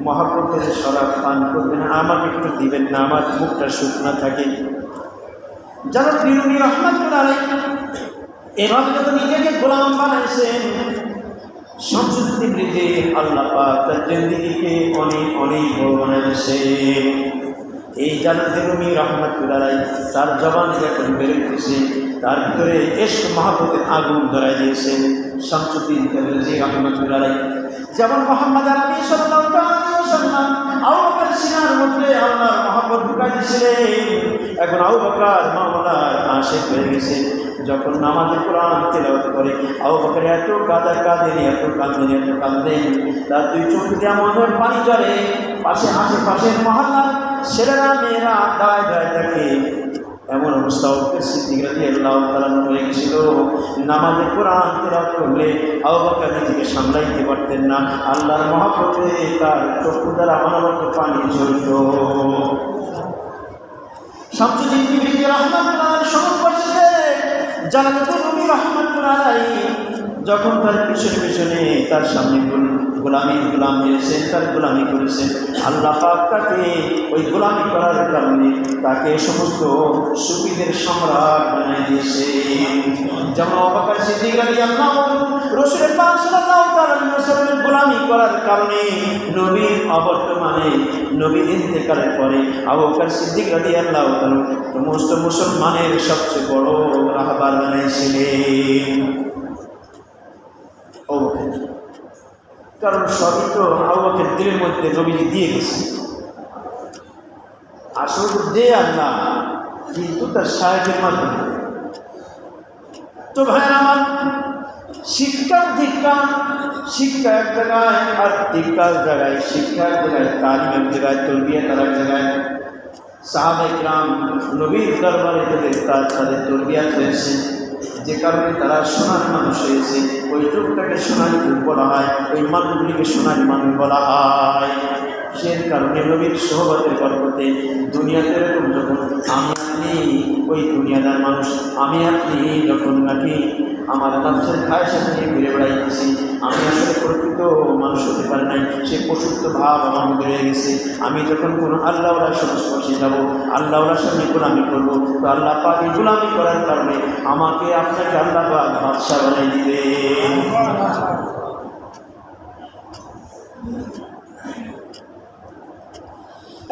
মহাব্বতের শরাব পান করবেন, আমাকে একটু দিবেন না, আমার মুখটা শুকনা থাকে। যারা বিরুনি রাহমাতুল্লাহ আলাইহি এভাবে যত নিজেকে গোলাম বানাইছেন, শামসুদ্দিন তিবরিজি আল্লাহ পাক তার জিন্দেগিকে অনেক অনেক বড় বানাই দিয়েছেন। এই জালালউদ্দিন রুমি রাহমাতুল্লাহ আলাইহি তার জবান যখন বেরোতেছে, তার ভিতরে ইশক মহব্বতের আগুন ধরাই দিয়েছেন শামসুদ্দিন তিবরিজি রাহমাতুল্লাহ আলাইহি। যেমন মুহাম্মদ আরবি সাল্লাল্লাহু আলাইহি ওয়াসাল্লাম আবু বকর সিনার মধ্যে আল্লাহর মহব্বত ঢুকাই দিয়েছিলেন। এখন আবু বকর মাওলার আশিক হয়ে গেছে। যখন নামাজে কোরআন তেলাওয়াত করে আবু বকর এত কাঁদেন, তার দুই চোখ দিয়ে মনের পানি ঝরে। আশেপাশের মহল্লার ছেলেরা মেয়েরা দায় দায় থাকে। এমন অবস্থা আবুবকর সিদ্দিক রাদিয়াল্লাহু তাআলা হয়ে গেছিল, নামাজে কোরআন তেলাওয়াত করলে আবু বকর নিজেকে সামলাইতে পারতেন না। আল্লাহর মহব্বতে তার চক্ষু দ্বারা অনবরত পানি ঝরত। শামসুদ্দিন তিবরিজি রাহমাতুল্লাহ আলাইহি সমবয়সে জালালউদ্দিন রুমি রাহমাতুল্লাহ আলাইহি যখন তার পিছনে পিছনে তার সামনে গোলাম হয়েছেন, তার গোলামি করেছেন, আল্লাহ পাক তাকে ওই গোলামি করার কারণে তাকে সমস্ত সুফিদের সম্রাট বানিয়ে দিয়েছে। যেমন আবু বকর সিদ্দিক রাদিয়াল্লাহু আনহু রাসূল পাক সাল্লাল্লাহু আলাইহি ওয়াসাল্লামের গোলামি করার কারণে নবীর অবর্তমানে নবীর ইন্তেকালের পরে আবু বকর সিদ্দিক রাদিয়াল্লাহু তাআলা সমস্ত মুসলমানের সবচেয়ে বড় রাহবার বানিয়েছিলেন। কারণ সবই তো আবু বকরের দিলের মধ্যে নবীজি দিয়ে গেছে, আসল দে আল্লাহ, কিন্তু তার সাহায্যের মাধ্যমে। তো ভাই আমার শিক্ষার দীক্ষা, শিক্ষা এক জায়গায় আর দীক্ষার জায়গায়, শিক্ষার জায়গায়, তালিম এক জায়গায়, তরবিয়ত আর এক জায়গায়। সাহাবায়ে কেরাম নবীর দরবারে তাদের তরবিয়ত হয়েছে, যে কারণে তারা সোনার মানুষ হয়েছে। ওই যুগটাকে সোনালি যুগ বলা হয়, ওই মানুষগুলিকে সোনালি মানুষ বলা হয়। সে কারণে নবীর সোহবতের বরকতে দুনিয়াতে এরকম যখন আমি আপনি ওই দুনিয়াদার মানুষ, আমি আপনি যখন নাকি আমার নাফসের খায়ের সাথে নিয়ে ঘুরে বেড়াইতেছি, আমি আসলে প্রকৃত মানুষ হতে পারি নাই, সে পশুত্ব ভাব আমার মধ্যে রয়ে গেছে। আমি যখন কোনো আল্লাহওয়ালার সংস্পর্শে যাব, আল্লাহওয়ালার সামনে গোলামি করবো, তো আল্লাহ পাক এই গোলামি করার কারণে আমাকে আপনাকে আল্লাহ পাক বাদশা বানাই দিবে।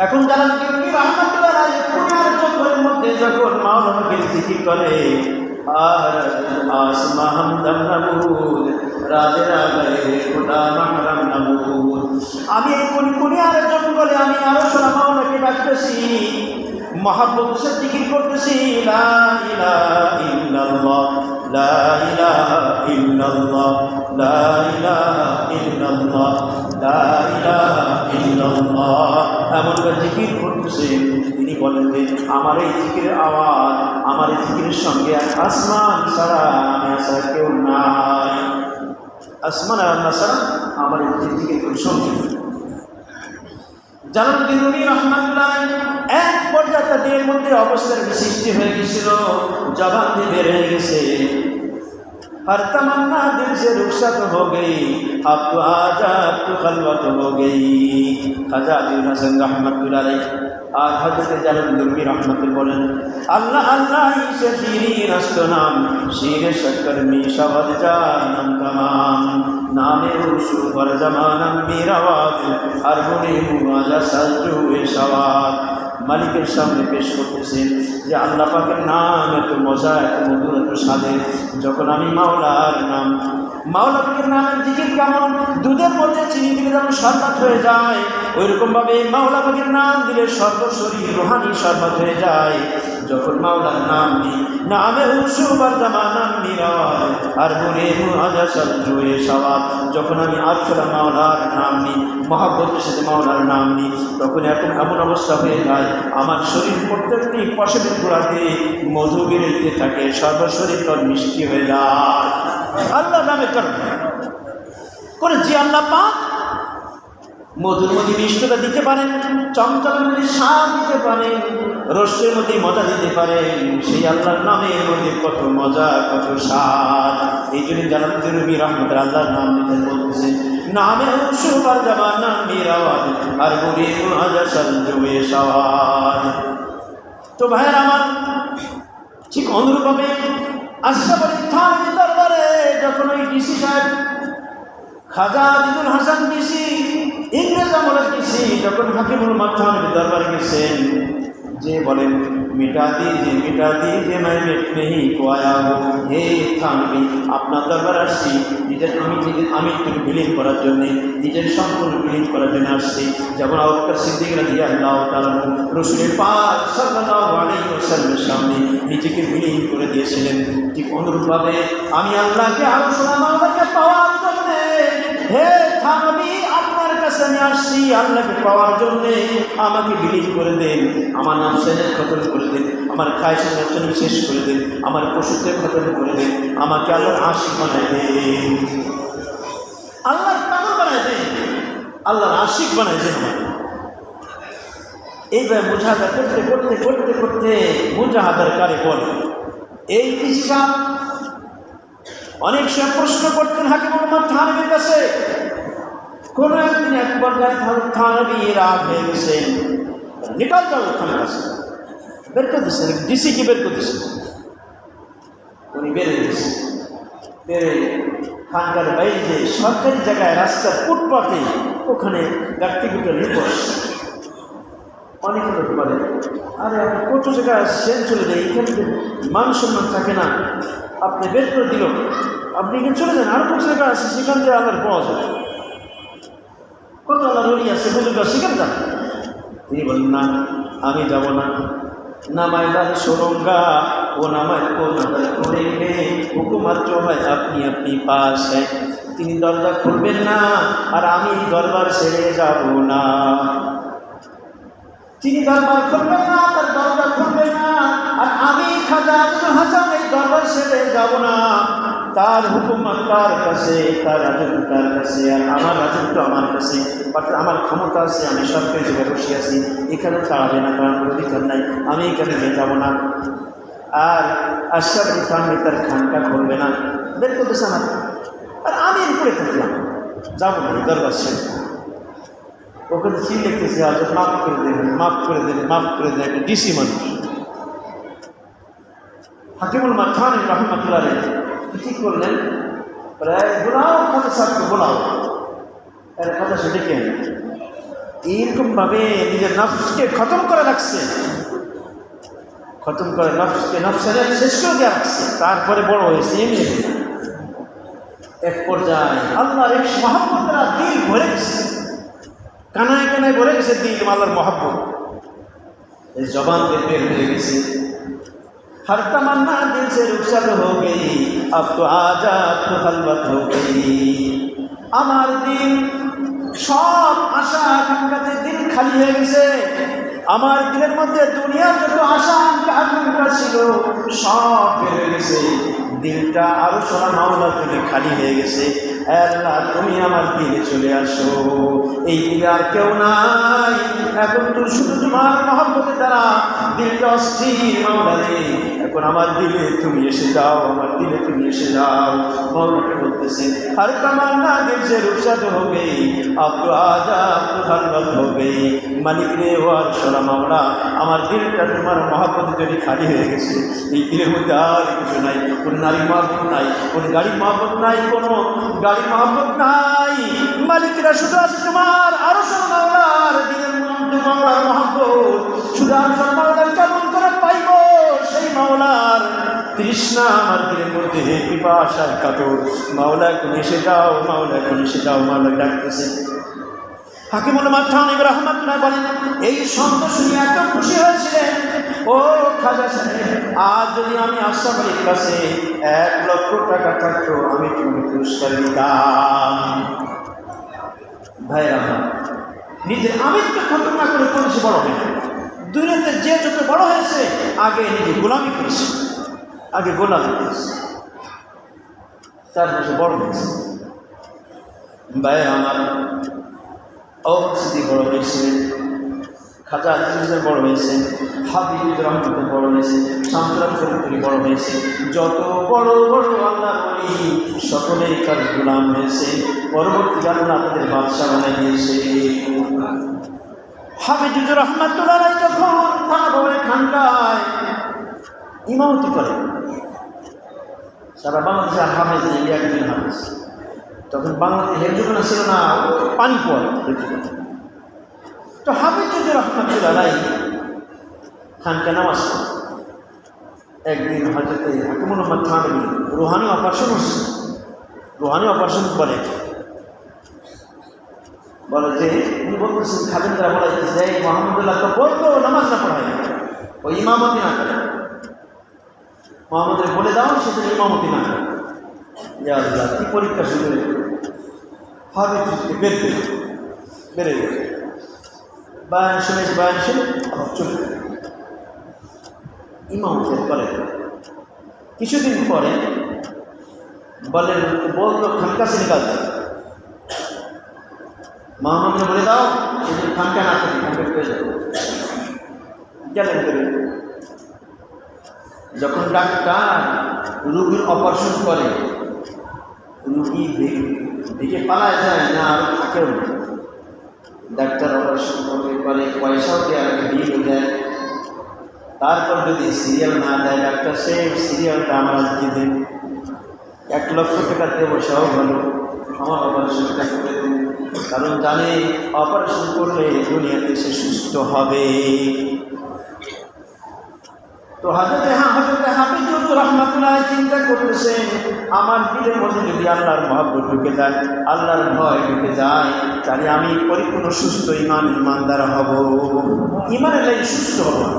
এখন যারা নবী রাহমাতুল্লাহ আলাইহি পুরার জগতের মধ্যে যখন মাওলানাকে জিকির করে, আর আসমা হামদাম নাবুদ রাজে রাগে খোদা মাহরাম নাবুদ, আমি এই কোনি আরেকজন বলে আমি আরো সোনা মাওলাকে ডাকতেছি, মহব্বতের সাথে জিকির করতেছি, লা ইলাহা ইল্লাল্লাহ, লা ইলাহা ইল্লাল্লাহ, লা ইলাহা ইল্লাল্লাহ, লা ইলাহা ইল্লাল্লাহ, এমনভাবে জিকির করতেছেন। তিনি বলেন যে আমার এই জিকিরের আওয়াজ, আমার এই জিকিরের সঙ্গে আসমান ছাড়া আমি ছাড়া কেউ নাই, আসমান আর আল্লাহ ছাড়া আমার এই জিকির কোনো সঙ্গে। জালালউদ্দিন রুমি রাহমাতুল্লাহ এক পর্যায়ে তাদের মধ্যে অবস্থার সৃষ্টি হয়ে গেছিল, জবান দিয়ে বের হয়ে গেছে, हर तमन्ना दिल से रुखसत हो गई, अब तो आजा अब तो खलवत हो गई। खाजा अब्दुल हसन रहमतुल्लाह अलैह আর হযরত জালালউদ্দিন রুমি রাহমাতুল্লাহ বলেন, আল্লাহ আল্লাহ সে শিরিন আস্ত নাম, শিরে শক্কর মিশাওয়াদ জানাম তামাম, নামে উসু পর জামানাম মিরাওয়াদ, আর গুনে মুআজা সাজু এ শাওয়াদ। মালিকের সামনে পেশ করতেছেন যে আল্লাহ পাকের নাম এত মজা, এত মধুর, এত স্বাদের। যখন আমি মাওলার নাম, মাওলা পাকের নামের জিকির কেমন দুধের মধ্যে চিনি দিলে যেমন শরবত হয়ে যায়, ওইরকমভাবে মাওলা পাকের নাম দিলে সর্বশরীর রুহানি শরবত হয়ে যায়। যখন মাওলার নাম নিই, নামে উসুবার জামানাম মিরাওয়াদ, আর গুনে মুআজা সাজু এ শাওয়াদ। যখন আমি আরশোলা মাওলার নাম নিই, মহব্বতের সাথে মাওলার নাম নিই, তখন এখন এমন অবস্থা হয়ে যায় আমার শরীর প্রত্যেকটি পশমের গোড়াতে মধু বেরোতে থাকে, সর্বশরীর তর মিষ্টি হয়ে যায় আল্লাহ নামে করে। যে আল্লাহ পাক মধুর মধ্যে মিষ্টতা দিতে পারেন, চমচমের মধ্যে স্বাদ দিতে পারেন, রোস্টের মধ্যে মজা দিতে পারেন, সেই আল্লাহর নামের মধ্যে কত মজা, কত স্বাদ। এই জন্য জালালউদ্দিন রুমি রাহমাতুল্লাহ আল্লাহর নাম নিতে বলতেছেন, নামে উসুবার জামানাম মিরাওয়াদ, আর গুনে মুআজা সাজু এ শাওয়াদ। তো ভাইয়ের আমার ঠিক অনুরূপভাবে আশরাফ আলী থানভীর দরবারে যখন ওই ডিসি সাহেব খাজা আজিজুল হাসান ডিসি, ইংরেজ আমলের ডিসি, যখন হাকিমুল উম্মাহ থানভীর দরবারে গেছেন, যে বলেন মিটা দিজে मैं मिट नहीं को आया हूँ, হে থানভী আপনার দরবারে আসছি নিজের আমিত্বকে বিলীন করার জন্য, নিজের সম্পূর্ণ বিলীন করার জন্য আসছি। যেমন আবু বকর সিদ্দিক রাদিয়াল্লাহু তাআলা রাসূল পাক সাল্লাল্লাহু আলাইহি ওয়াসাল্লামের সামনে নিজেকে বিলীন করে দিয়েছিলেন, ঠিক অনুরূপভাবে আমি আল্লাহকে আরো সোনা মাওলাকে পাওয়ার জন্য হে থানভী আপনার কাছে আমি আসছি আল্লাহকে পাওয়ার জন্যে, আমাকে বিলীন করে দেন, আমার নাফসের খতম করে দেন, আমার খায়সের নাফসের শেষ করে দেন, আমার পশুদের খতম করে দেন, আমাকে আল্লাহর আশিক বানায় দেন, আল্লাহর পাগল বানায় দেন, আল্লাহর আশিক বানায় দেন আমাকে। এইভাবে মুজাহাদা করতে করতে করতে করতে মুজাহাদার কারে বলে। এই ইসলাম অনেক সময় প্রশ্ন করতেন হাকিম মোহাম্মদ থানভীর কাছে। কোনো একদিন এক পর্যায়ে থানভী রাগ হয়ে গেছেন, নিকাল যাও ওখানে কাছে বের করে দিচ্ছেন, ডিসিকে বের করে দিচ্ছেন। উনি বেড়ে গেছেন, বেড়ে খানকার বাইরে সরকারি জায়গায় রাস্তার ফুটপাতে ওখানে ব্যক্তিগত নির্ভর অনেক লোক বলে, আরে আপনি কত জায়গায় আসছেন, চলে যায়, এখানে মান সম্মান থাকে না, আপনি বের করে দিল, আপনি এখানে চলে যান, আর কত জায়গা আছে সেখান থেকে আল্লাহর পাওয়া যায়, কত আল্লাহ রলি আছে বুজুর্গ সেখানে যান। তিনি বলেন না, আমি যাব না, নামায় দাল সোরঙ্গা ও নামায় করেঙ্গে, হুকুমাত হয় আপনি আপনি পাশ। তিনি দরজা খুলবেন না আর আমি দরবার ছেড়ে যাব না, তিনি দরবার খুলবেন না, তার দরজা খুলবেন না, আর আমি খাজা আব্দুল হাসান এই দরবার ছেড়ে যাব না। তার হুকুমত তার কাছে, তার রাজত্ব তার কাছে, আর আমার রাজত্ব আমার কাছে, আমার ক্ষমতা আছে, আমি সরকারি জায়গায় বসে আছি, এখানে তাড়াবে না, কারণ অধিকার নাই, আমি এখানে নিয়ে যাব না। আর আশরাফ আলী থানভী তার খানকা করবে না, বের করতেছে না, আর আমি এরপরে থাকলাম, যাবো না এই দরবার ছেড়ে। ওখানে চিঠি লিখতেছে, আজ মাফ করে দেবেন, মাফ করে দেবেন, মাফ করে দেবেন, একটা ডিসি মানুষ হাকিমুল থানভী রহমতুল্লাহ কি করলেন, প্রায় বোলাও কথা সাথে বোলাও এর কথা সে ডেকে এইরকমভাবে নিজের নফসকে খতম করে রাখছে, খতম করে নফসকে নফসের শেষ করে দেওয়া রাখছে। তারপরে বড় হয়েছে এমনি এক পর্যায়ে আল্লাহর এক মহাব্বতরা দিল ভরে গেছে, কানায় কানায় ভরে গেছে দিল আল্লাহর মহাব্বত, এই জবান দিয়ে বের হয়ে গেছে। हर तमन्ना दिल से रुखसत हो गई, अब तो आजा अब तो खलवत हो गई। আমার দিল সব আশা আকাঙ্ক্ষাতে দিল খালি হয়ে গেছে, আমার দিলের মধ্যে দুনিয়ার যত আশা আকাঙ্ক্ষা ছিল সব বের হয়ে গেছে, দিলটা আরো সোনা মাওলা থেকে খালি হয়ে গেছে। আল্লাহ তুমি আমার দিলে চলে আসো, এই দিলে আর কেউ নাই, এখন তো শুধু তোমার মহব্বতের দ্বারা দিলটা অস্থির মাওলা রে, এখন আমার দিলে তুমি এসে যাও, আমার দিলে তুমি এসে যাও। মাওলাকে বলতেছে হর তামান্না দিল সে রুখসাত হো গই, আব তো আজা আব তো খলবত হো গই। মালিক রে ও আর সোনা মাওলা, আমার দিলটা তোমার মহব্বতের জন্য খালি হয়ে গেছে, এই দিলের মধ্যে আর কিছু নাই, কোনো নারী মহব্বত নাই, কোনো গাড়ির মহব্বত নাই, কোনো গাড়ির মহব্বত নাই, মালিকরা শুধু আছে তোমার আরো সোনা মাওলার দিলের মধ্যে মাওলার মহব্বত। শুধু আর সোনা মাওলার কেমন করে পাইব সেই মাওলার তৃষ্ণা আমার দিলের মধ্যে, পিপাসার কাতর। মাওলা এখন এসে যাও, মাওলা এখন এসে যাও, মাওলা ডাকতেছে। হাকিমুল থানভী রহমাতুল্লাহ বলেন, এই শব্দ শুনে এত খুশি হয়েছিলেন, ও খাজা সাহেব, আজ যদি আমি আশরাফ আলীর কাছে 1 লক্ষ টাকা থাকতো আমি তোমাকে পুরস্কার দিতাম। ভাইরা নিজের আমিত্ব খতম না করে করেছে বড় হয় না। দুনিয়াতে যে যত বড় হয়েছে আগে নিজে গোলামি করেছে, আগে গোলামি করেছে, তার কাছে বড় হয়েছে। ভাইরা আমার অবস্থিতি বড় হয়েছে, খাজা আজিজের বড় হয়েছে, হাবিবুর রহমতের বড় হয়েছে, শামসুল ফরিদপুরি বড় হয়েছে, যত বড় বড় আল্লাহ বলি সকলেই তার গোলাম হয়েছে। পরবর্তী আল্লাহ তাদের বাদশা বানাই দিয়েছে। হাবিবুর রহমতুল্লাহ যখন থানা ভবনের খানকায় ইমামতি করে, সারা বাংলাদেশে হাফেজ একদিন হাফেজ, তখন বাংলাদেশে হেফজখানা ছিল না, পানি পড় হেফজখানা। তো হাবিবুর রহমতুল্লাহ খানকা নামাজ একদিন হজরতে হাকিমুল থানভী রুহানি অপারেশন হচ্ছে, রুহানি অপারেশন বলে যে উনি বলতেছেন খাদেমরা বলা যে মোহাম্মদুল্লাহ তো বলতো নামাজ না পড়ায়, ওই ইমামতি না করে, মোহাম্মদের বলে দাও সেটা ইমামতি না করে। কি পরীক্ষা শুরু হবে বের করে বেড়ে গেছে, বয়ান শুনে আবার চলে গেল। ইমামদের করেন কিছুদিন পরে বলেন বলতো খানকা সে নিকাল মোহাম্মদকে বলে দাও যদি খানকা না থাকে খানকা পেয়ে যাবে। গেলেন করে যখন ডাক্তার রুগীর অপারেশন করে, রুগী দিকে পালায় যায় না আর থাকেও না, ডাক্তার অপারেশন করে পয়সাও দেয় আর বিলও দেয়, তারপর যদি সিরিয়াল না দেয় ডাক্তার সে সিরিয়ালটা আমার আজকে দেন, 1 লক্ষ টাকা দেবো সেও ভালো, আমার অপারেশনটা করে দেন, কারণ জানে অপারেশন করলে দুনিয়াতে সে সুস্থ হবে। তো হযরতে হাফিজ রহমাতুল্লাহ চিন্তা করতেছেন আমার দিলের মধ্যে যদি আল্লাহর মহব্বত ঢুকে যায়, আল্লাহর ভয় ঢুকে যায়, তাহলে আমি পরিপূর্ণ সুস্থ ইমানদার হব, ইমানের লাগে সুস্থ হব।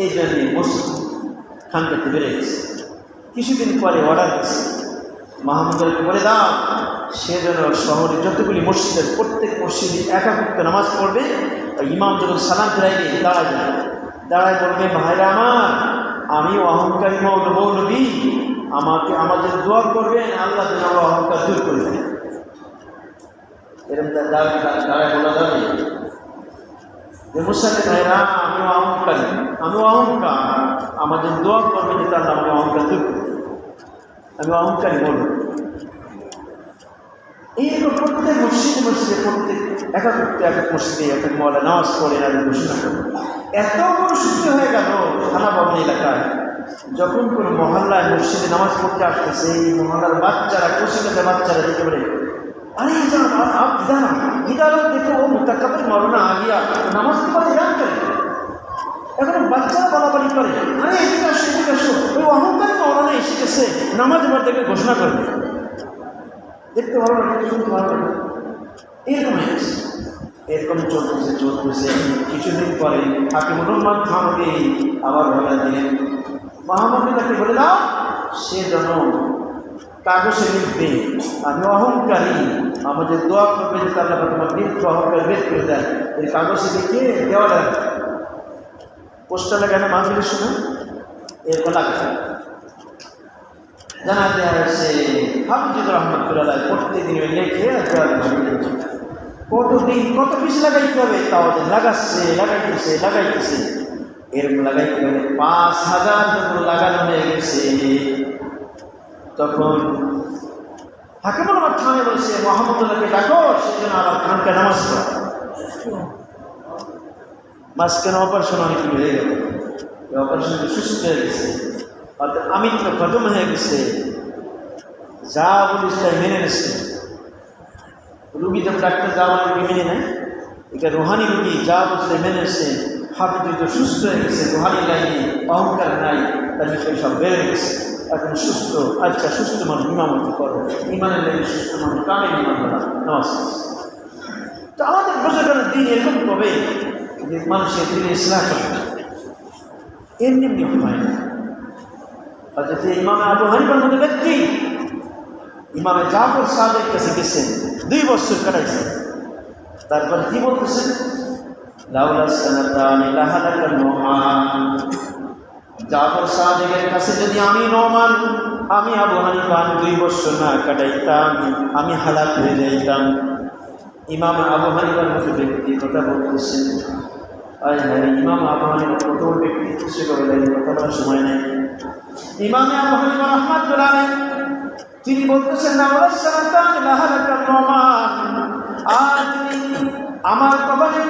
এই জন্য মসজিদ খানকাতে বেড়ে গেছে। কিছুদিন পরে অর্ডার দিচ্ছে মাহমুদুলকে বলে দাও সে যেন শহরে যতগুলি মসজিদের প্রত্যেক মসজিদে একাকিত্ব নামাজ পড়বে, ইমাম যখন সালাম ফেরাইবে দাঁড়ায় বলবে ভাইরা আমার, আমি অহংকারী মৌলবী, আমাদের দোয়া করবেন আল্লাহ যেন আমরা অহংকার দূর করবেন। এরকম দাঁড়ায় বলা যাবে যে মুসাফির ভাইরা আমি অহংকার, আমাদের দোয়া করবেন যে তাহলে আমরা অহংকার দূর করবেন, আমি অহংকারী বলব। এইরকম প্রত্যেক মসজিদে প্রত্যেক এক মসজিদে এক মহল্লা নামাজ পড়ে আমি ঘোষণা করব। এত পরিশুদ্ধ হয়ে গেল থানা ভবন এলাকায়, যখন কোনো মহল্লায় মসজিদে নামাজ পড়তে আসতেছে এই মহল্লার বাচ্চারা বাচ্চারা দেখতে পারে अरे आप इधर देखो वो मुतकब्बिर मौलाना आ गया नमाज के बाद ईरान करे এখন বাচ্চারা বলাবলি করে আরে এদিকে আসো ওই অহংকারী মৌলানা এসে গেছে নামাজ পড়তে গিয়ে ঘোষণা করবে, দেখতে ভালো লাগে শুনতে ভালো লাগে। এরকম হয়েছে, এরকম চলতেছে। কিছুদিন পরে হাকিমুর রহমান থানবী আবার বলে দিলেন মাহমুদুল্লাহকে বলে দাও সে যেন কাগজে লিখবে আমি অহংকারী, আমাদের দোয়া করবে যে তার তোমার দীর্ঘ অহংকার বের করে দেয়, এই কাগজে লিখে দেওয়া লাগবে, পোস্টার লাগানো মাহফিলের সময় এরকম লাগছে। জানা দেওয়া হয়েছে হাফিজ রহমতুল্লাহ প্রত্যেকদিন লেখে কত পিস লাগাইতে হবে, তাও লাগাইতেছে এরকম লাগাইতে হবে 5000 যখন লাগানো হয়ে গেছে তখন হাকিমুল আমার থানে বলছে মোহাম্মদুল্লাহকে ডাকো সেজন্য আবার খানকা নামাজ পড়া। মাঝখানে অপারেশন অনেক হয়ে গেল, অপারেশনটা সুস্থ হয়ে গেছে, অর্থাৎ আমিত্র খতম হয়ে গেছে, যা বলিস তাই মেনে নিচ্ছে। রুগী যখন ডাক্তার যা বলে মেনে নেয়, এটা রুহানি রুগী যা বলছে মেনে নিচ্ছে, হাফিজ তো সুস্থ হয়ে গেছে, রুহানি লাইনে অহংকার নাই, তার বিষয় সব বেড়ে গেছে, এখন সুস্থ। আচ্ছা সুস্থ মানুষ ইমামতি করো, ইমানের লাইনে সুস্থ মানুষ কামের ইমান নামাজ। তো আমাদের প্রজন্মের দিন এরকম কবে যে মানুষের দিনে ইসলাম এমনি হয় না। অর্থাৎ ইমামে আবু হানিফার মতো ব্যক্তি ইমামে জাফর সাদেক কাছে গেছেন, 2 বছর কাটাইছে, তারপর কি বলতেছেন জাফর সাদেকের কাছে যদি আমি নমান, আমি আবু হানিফা 2 বছর না কাটাইতাম আমি হালাক হয়ে যাইতাম। ইমাম আবু হানিফার মতো ব্যক্তি কথা বলতেছেন, ইমাম আবু হানিফার কত ব্যক্তি সে কথা বলার সময় নেই। ইমাম আবু হানিফা রাহমাতুল্লাহ আলাইহি তিনি বলতেছেন আমার কপালে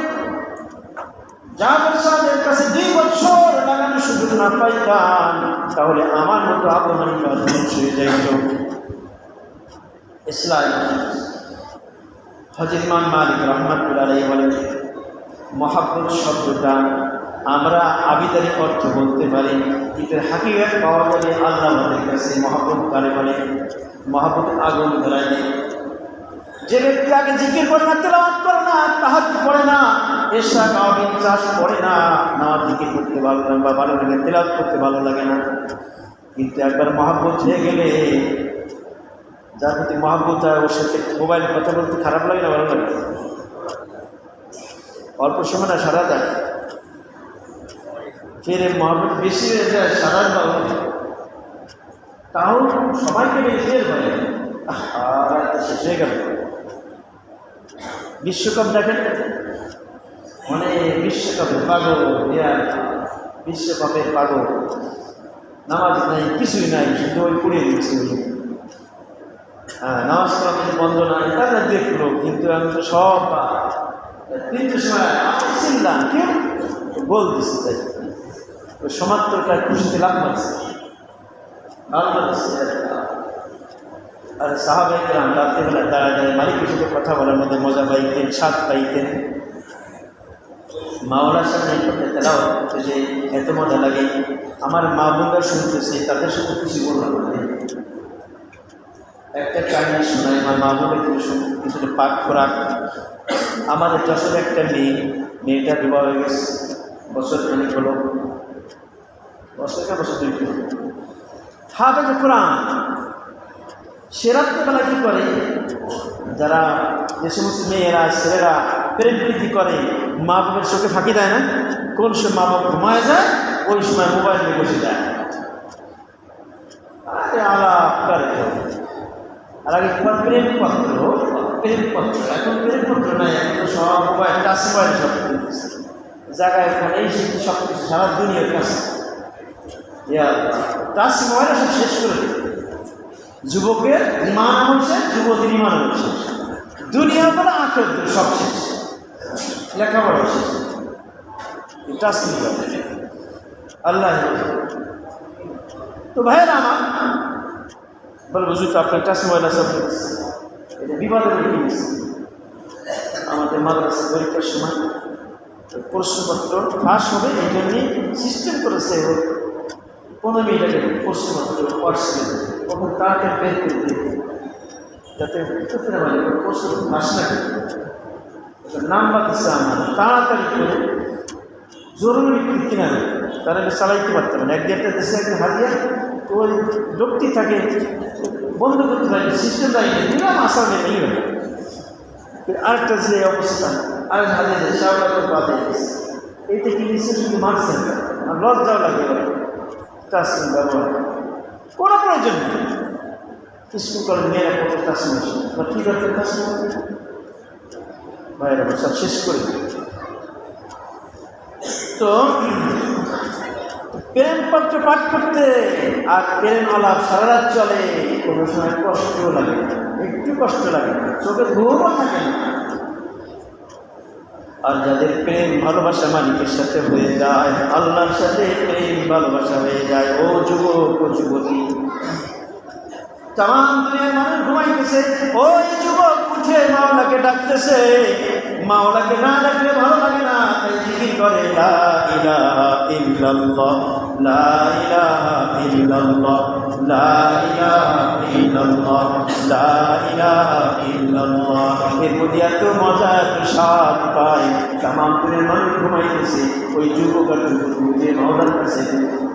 জাফর সাহেবের কাছে 2 বছর লাগানো সুযোগ না পাইতাম তাহলে আমার মতো আবু হানিফা ধ্বংস হয়ে যাইত। ইসলাম হযরত ইমাম মালিক রাহমাতুল্লাহ আলাইহি বলেন মহাব্বত শব্দটা আমরা আবিদারি অর্থ বলতে পারি, কিন্তু হাকিকত পাওয়া যাবে আল্লাহ আমাদের কাছে মহাব্বত কারে বলে, মহাব্বত আগুন ধরায় দেয়। যে ব্যক্তি আগে জিকির করে না, তেলাওয়াত করে না, তাহাজ্জুদ পড়ে না, এশা কাওয়াবিন চাষ পড়ে না, জিকির করতে ভালো লাগে বা ভালো লাগে, তেলাওয়াত করতে ভালো লাগে না, কিন্তু একবার মহাব্বত হয়ে গেলে যার প্রতি মহাব্বত হয় ওর সাথে মোবাইলে কথা বলতে খারাপ লাগে না ভালো লাগে? অল্প সময় না সারা যায়, ফের মহাব্বত বেশি হয়ে যায় সারা ভালো লাগে। তাও সবাইকে নিজের হয় আর শেষ হয়ে গেল। বিশ্বকাপ দেখেন, মানে বিশ্বকাপের পাগল, বিশ্বকাপের পাগল, নামাজ নাই কিছুই নাই, শুধু ওই পুড়িয়ে দিচ্ছে। হ্যাঁ, নামাজ পড়া বন্ধ নাই, তারা দেখলো, কিন্তু আমি তো সব 3টের সময় চিনলাম কেউ গোল দিচ্ছে, তাই ওই সমান্তরকার খুশিতে লাভ মারছে, ভালো লাগছে। আর সাহাবাইকেরাম রাত্রিবেলা দাঁড়ায় দাঁড়ায় মালিকের সাথে কথা বলার মধ্যে মজা পাইতেন, স্বাদ পাইতেন। মাওলার সামনে করতে তেলাওয়াত করতে যে এত মজা লাগে, আমার মা বোনরা শুনতেছে, তাদের সাথে খুশি বললাম। একটা কাহিনী শোনায়, আমার মা বোনের কিছুটা পাক খোরাক। আমাদের যশোর একটা মেয়েটা বিবাহ হয়ে গেছে, বছর খানিক হলো, বছর 2 হাফেজ কোরআন। সে রাত্রেবেলা কী করে, যারা যে সমস্ত মেয়েরা ছেলেরা প্রেম প্রীতি করে, মা বাবার চোখে ফাঁকি দেয় না, কোন সময় মা বাবা ঘুমায় যায়, ওই সময় মোবাইল নিয়ে বসে যায়, আলাপ করে। আর আগে প্রেমপত্র, এখন প্রেমপত্র নাই, এখন তো সব মোবাইল, টাচ মোবাইল সব দিতেছে জায়গায়, ওখানে এই শিখতে সব কিছু সারা দুনিয়ার কাছে টাচ মোবাইলে সব শেষ করে দিল। যুবকের ইমান হচ্ছে, যুবতীর ইমান হচ্ছে, দুনিয়া বলে আখের সব শেষ, লেখাপড়া শেষ, টাচ মোবাইল। আল্লাহ তো ভাইয়েরা আমার বলে, বুঝুন তো আপনার টাচ মোবাইল আছে, এটা বিবাদের লিখে নিয়েছে। আমাদের মাদ্রাসা পরীক্ষার সময় প্রশ্নপত্র ফাঁস হবে, এই জন্যই সিস্টেম করেছে 15 মিনিট আগে প্রশ্নপত্র পার্সেল, তখন তাড়াতাড়ি বের করে দিয়ে, যাতে প্রশ্ন ফাঁস না নাম্বার দিচ্ছে আমার, তাড়াতাড়ি করে জরুরি কিনা তারা চালাইতে পারতে না। 1-1.5টা দেশে একটা হারিয়ে তো ওই লোকটি থাকে বন্ধ করতে পারি, সিস্টেম দাঁড়িয়ে দিলাম, আসা নেই হয়। আরেকটা যে অবস্থা, আরেক হারিয়ে দেয়, সারা বাদে এইটা কি নিচ্ছে, শুধু মারছেন আর লজ্জাও লাগে টাচস্ক্রিন ব্যবহার কোনো প্রয়োজন নেই। স্কুল করে মেয়েরা কত টাচস্ক্রিন বা কী করতে টাচস্ক্রিন বাইরে সব শেষ করে। তো প্রেমপত্র পাঠ করতে আর প্রেম আলাপ সারা রাত চলে, কোনো সময় কষ্টও লাগে না, একটু কষ্ট লাগে না, চোখের ঘুমও থাকে না। আর যাদের প্রেম ভালোবাসা মালিকের সাথে হয়ে যায়, আল্লাহর সাথে প্রেম ভালোবাসা হয়ে যায়, ও যুবক ও যুবতী, তাম দুনিয়ার মানুষ ঘুমাইতেছে, ওই যুবক উঠে মাওলাকে ডাকতেছে, মাওলাকে না ডাকলে ভালো লাগে না, তাই জিকির করে লা ইলাহা ইল্লাল্লাহ, লা ইলাহা ইল্লাল্লাহ, লা ইলাহা ইল্লাল্লাহ, লা ইলাহা ইল্লাল্লাহ। এর মধ্যে এত মজা, এত স্বাদ পায়। তাম দুনিয়ার মানুষ ঘুমাইতেছে, ওই যুবক আর যুবতী উঠে মাওলার কাছে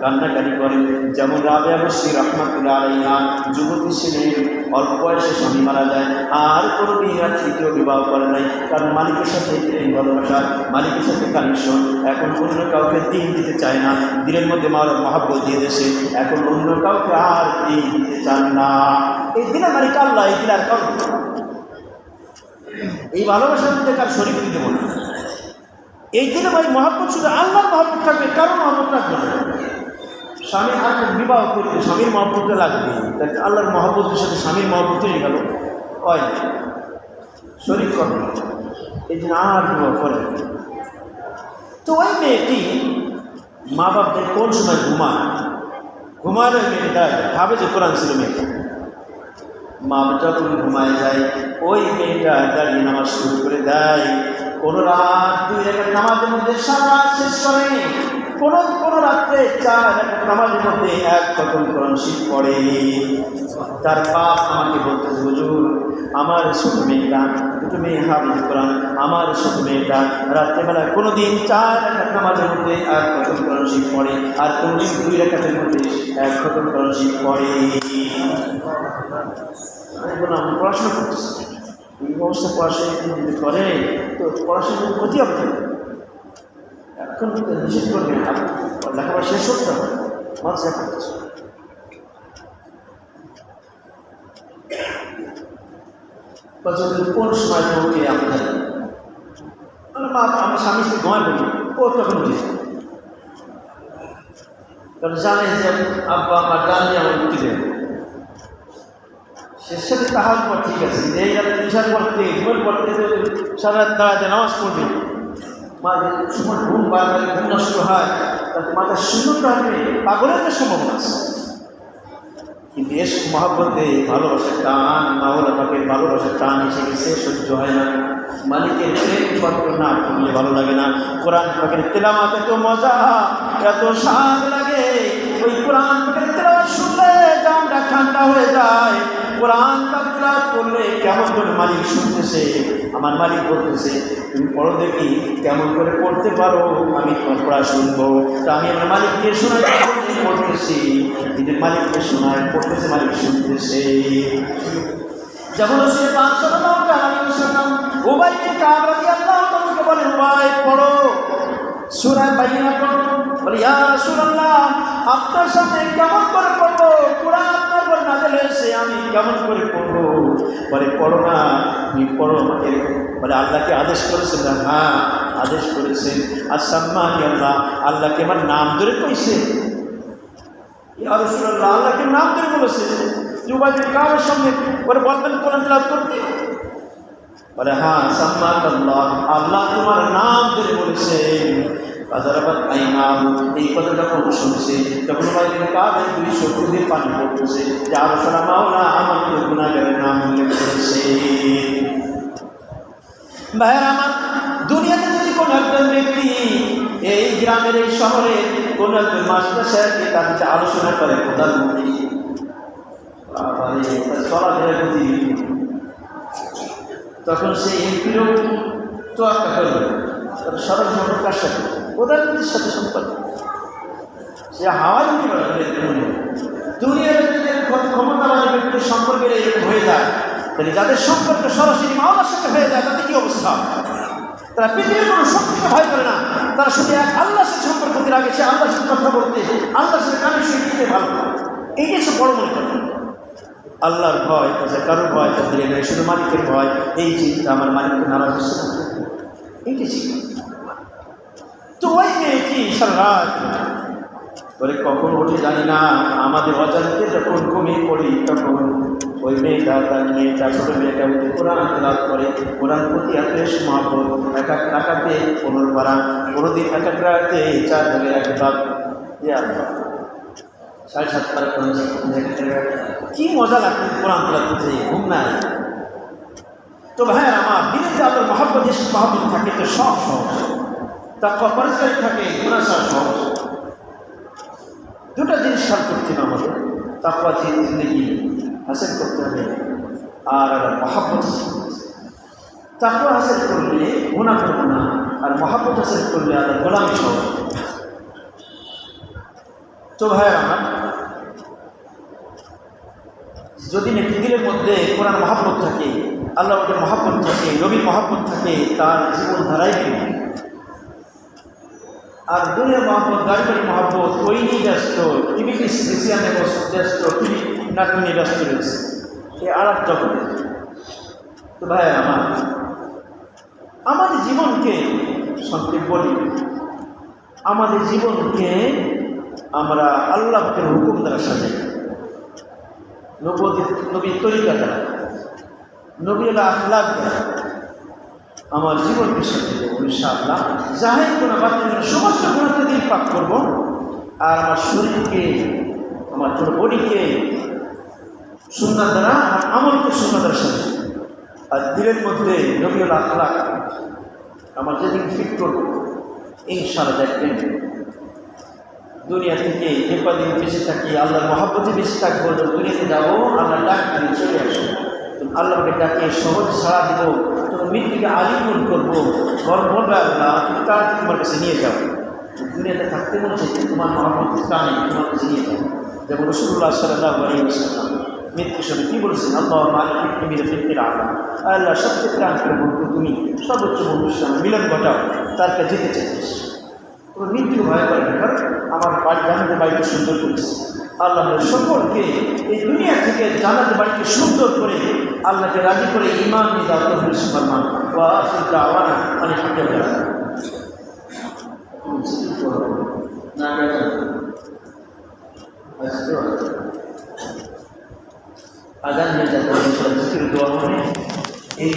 কান্নাকাটি করে। যেমন রাবেয়া বসরি রহমাতুল্লাহ আলাইহা, যুবতী ছিলেন, অল্প বয়সে স্বামী মারা যায়, আর কোনোদিন আর তৃতীয় বিবাহ করে নাই, কারণ মালিকের সাথে প্রেম ভালোবাসা, মালিকের সাথে কানেকশন। এখন অন্য কাউকে দিন দিতে চায় না, দিনের মধ্যে মাওলার মহাব্বত দিয়ে দেশে, এখন অন্য কাউকে আর দিন দিতে চান না। এই দিনের মালিক আল্লাহ, এই দিন আর কাউকে, এই ভালোবাসার মধ্যে কার শরীক দিতে বলে, এই দিনে ভাই মহাব্বত শুধু আল্লাহর মহাব্বত থাকবে, কারণ মহাব্বত রাখবে না। স্বামী আর বিবাহ করবে, স্বামীর মহাব্বতটা লাগবে, তাই আল্লাহর মহাব্বতের সাথে স্বামীর মহাব্বত হয়ে গেল, হয় শরীর করবে, এই জন্য আর বিবাহ করে। তো ওই মেয়েটি মা বাপদের কোন সময় ঘুমায় ওই মেয়েটি দাঁড়ায়, ভাবে যে কোরআন ছিল মেয়েটা, মা যখন ঘুমায় যায়, ওই মেয়েটা দাঁড়িয়ে নামাজ শুরু করে দেয়। কোনো রাত 2 রাকাত নামাজের মধ্যে সারা শেষ করে, কোনো রাত্রে 4 রাকাত নামাজের মধ্যে 1 খতম কোরআন শরীফ পড়ে। তার বাপ আমাকে বলতে, হুজুর আমার ছোট মেয়েটা, 2 মেয়ে হাফেজ কোরআন, আমার ছোট মেয়েটা রাত্রেবেলা কোনোদিন 4 রাকাত নামাজের মধ্যে 1 খতম কোরআন শরীফ পড়ে, আর কোনোদিন 2 রাকাতের মধ্যে 1 খতম কোরআন শরীফ পড়ে। আমি বললাম আমি পড়াশোনা করতেছি, এই অবস্থা পড়াশোনা যদি করে তো পড়াশোনা ক্ষতি হবে কেন? এখন নিষেধ করবে, লেখাপড়া শেষ করতে হবে, মাদ্রাসা করতেছে। কোন সময় ওকে আমি জানি, আমার স্বামী স্ত্রী ঘুমায় বলি, ও তখন উঠে কারণ জানে যে আব্বা আমার গান নিয়ে আমার উঠতে দেবে। শেষ সাথে তাহার পর ঠিক আছে, এই রাতে নিশার পড়তে ঘুমের পড়তে সারা রাত দাঁড়াতে নামাজ পড়বে, মা সময় ঘুম বাড়বে, ঘুম নষ্ট হয়, তাতে মাথা শূন্যতা হবে, পাগলের তো সম্ভাবনা আছে। কিন্তু এস মহাব্বতে ভালোবাসার টান, মাওলা পাকের ভালোবাসার টান এসে গেছে, সহ্য হয় না। মালিকের প্রেম পত্র না পড়লে ভালো লাগে না। কোরআন পাকের তেলাওয়াত এত মজা, এত স্বাদ লাগে, ওই কোরআন পাকের তেলাওয়াত শুনলে জানটা ঠান্ডা হয়ে যায়। কোরআন পাক তেলাওয়াত করলে কেমন করে মালিক শুনতেছে, আমার মালিক বলতেছে তুমি পড়ো দেখি কেমন করে পড়তে পারো, আমি তোমার পড়া শুনবো। তা আমি আমার মালিককে শোনাই পড়তেছি, নিজের মালিককে শোনায় পড়তেছে, মালিক শুনতেছে। যখন সে 500 উবাইকে কাব রাদিয়াল্লাহু তাআলা বলে উবাই পড়ো সূরা বাইনা পড়ো। বলে ইয়া রাসূলুল্লাহ আপনার সামনে কেমন করে পড়বো, কোরআন আপনার উপর নাযিল হয়েছে, আমি কেমন করে পড়বো? বলে পড়ো না, তুমি পড়ো আমাকে। বলে আল্লাহকে আদেশ করেছেন? হ্যাঁ আদেশ করেছেন। আর সাম্মানি আল্লাহ, আল্লাহকে আমার নাম ধরে কইছে। ইয়া রাসূলুল্লাহ আল্লাহকে নাম ধরে বলেছে, উবাইকে কাবের সামনে পরে বলবেন কোরআন তেলাওয়াত করতে? বলে হ্যাঁ সাম্মাক আল্লাহ, আল্লাহ তোমার নাম ধরে বলেছেন। বাজারাবাদ আইনাম, এই কথা যখন শুনছে তখন কাবের 2 চক্ষু দিয়ে পানি পড়তেছে যে আরো সারা মাওলা আমার গুনাহগারের নাম উল্লেখ করেছে। ভাইয়ের আমার, দুনিয়াতে যদি কোনো একজন ব্যক্তি এই গ্রামের এই শহরে কোনো একজন মাস্টার সাহেবকে তার কাছে আলোচনা করে প্রধানমন্ত্রী, চলাফেরা গতি, তখন সেই এমপিরও তো একটা করবে, সরল সম্পর্কের সাথে প্রধানমন্ত্রীর সাথে সম্পর্ক, সে হাওয়াই উঠে পারে। দুনিয়ার ক্ষমতাবান ব্যক্তির সম্পর্কের এরকম হয়ে যায়, তাহলে যাদের সম্পর্ক সরাসরি মাওলার সাথে হয়ে যায় তাদের কি অবস্থা? তারা পৃথিবীর কোনো শক্তিকে ভয় করে না, তারা শুধু এক আল্লাহর সাথে সম্পর্ক করতে লাগে, সে আল্লাহর সাথে কথা বলতে, আল্লাহর সাথে কানেকশন দিতে ভালো, এইটাই সে বড় মনে করে। আল্লাহর ভয় তাদের কারোর ভয় তাদের নেই, শুধু মালিকের ভয়। এই চিন্তা আমার মালিককে নারাজ হচ্ছে না, এইটি চিন্তা। তো ওই মেয়েটি সারা রাত বলে কখন ওঠে জানি না, আমাদের অজান্তে যখন ঘুমিয়ে পড়ি তখন ওই মেয়েটা তার মেয়েটা ছোটো মেয়েটা উঠে কোরআন তেলাওয়াত করে। কোরআন প্রতি এত মহব্বত, এক এক রাকাতে 15 পারা, কোনোদিন এক এক রাতে 4 ভাগের 1 ভাগ, 7.5 পারা কোন কি মজা লাগছে কোরআন তেলাওয়াত করতে, ঘুম নাই। তো ভাইয়ের আমার, দিনের যে আল্লাহর মহব্বত, যে মহব্বত থাকে তো সব সহজ, তাকওয়া পরিষ্কার থাকে, গুনাহ ছাড়া সহজ। দুটো জিনিস খেয়াল করতে হবে আমাদের, তাকওয়া জিন্দেগি হাসিল করতে হবে আর মহব্বত হাসিল করতে। তাকওয়া হাসিল করলে গুনাহ করবো না, আর মহব্বত হাসিল করলে আল্লাহ গোলামি সহজ। তো ভাইয়ের আমার, যদি নাকি দিলের মধ্যে কোরআন মহব্বত থাকে, আল্লাহর মহব্বত থাকে, নবীর মহব্বত থাকে, তার জীবন ধারাই কিন্তু। আর দুনিয়ার মহব্বত, গাড়ি গাড়ি মহব্বত, ওই নিয়ে ব্যস্ত, টিভি বিসিয়ানে ব্যস্ত, টিভি নাটক নিয়ে ব্যস্ত রয়েছে, এই আর এক জগতে। তো ভাই আমার, আমাদের জীবনকে সংক্ষেপ বলি, আমাদের জীবনকে আমরা আল্লাহর হুকুম দ্বারা সাজাই, নবীর তরিকা দ্বারা, নবীর আখলাক দ্বারা আমার জীবনকে সাজিয়ে দেবো ইনশাআল্লাহ। জাহির গুনাহ, বাতিল সমস্ত গুনাহকে দিন পাক করব, আর আমার শরীরকে, আমার পুরো বডিকে সুন্নাহ দ্বারা, আমার আমলকে সুন্নাহ দ্বারা সাজিয়ে, আর দিলের মধ্যে নবীর আখলাক আমার যেদিন ফিট করবো ইনশাআল্লাহ দেখবেন দুনিয়া থেকে যে কদিন বেঁচে থাকি আল্লাহর মহব্বতে বেঁচে থাকবো, দুনিয়াতে যাবো, আল্লাহ ডাক দিয়ে চলে আসবো, আল্লাহকে ডাকে সহজ সাড়া দিব, তোমার মৃত্যুকে আলিঙ্গন করবো, বলবে আল্লাহ তুমি তাড়াতাড়ি তোমার কাছে নিয়ে যাও, দুনিয়াতে থাকতে মনে হচ্ছে তোমার মহব্বত টানে তোমার কাছে নিয়ে যাও। যেমন রাসূলুল্লাহ সাল্লাল্লাহু আলাইহি ওয়াসাল্লাম মৃত্যুর সময় কী বলছেন? আল্লাহ মালিকের আলা, আল্লাহ সবচেয়ে প্রাণের বন্ধু তুমি, সর্বোচ্চ বন্ধুর সঙ্গে মিলন ঘটাও, তার কাছে যেতে চাইছিস। পুরো মৃত্যু ভয় করে না, কারণ আমার বাড়ি জানাতে বাড়িকে সুন্দর করেছে। আল্লাহ সকলকে এই দুনিয়া থেকে জানাতে বাড়িকে সুন্দর করে আল্লাহকে রাজি করে ইমান নিয়ে দাও তহবিল সুফরমান ওয়া আখির দাওয়ানা আলহামদুলিল্লাহ। আজান হয়ে যাবে, জিকির দোয়া করে এই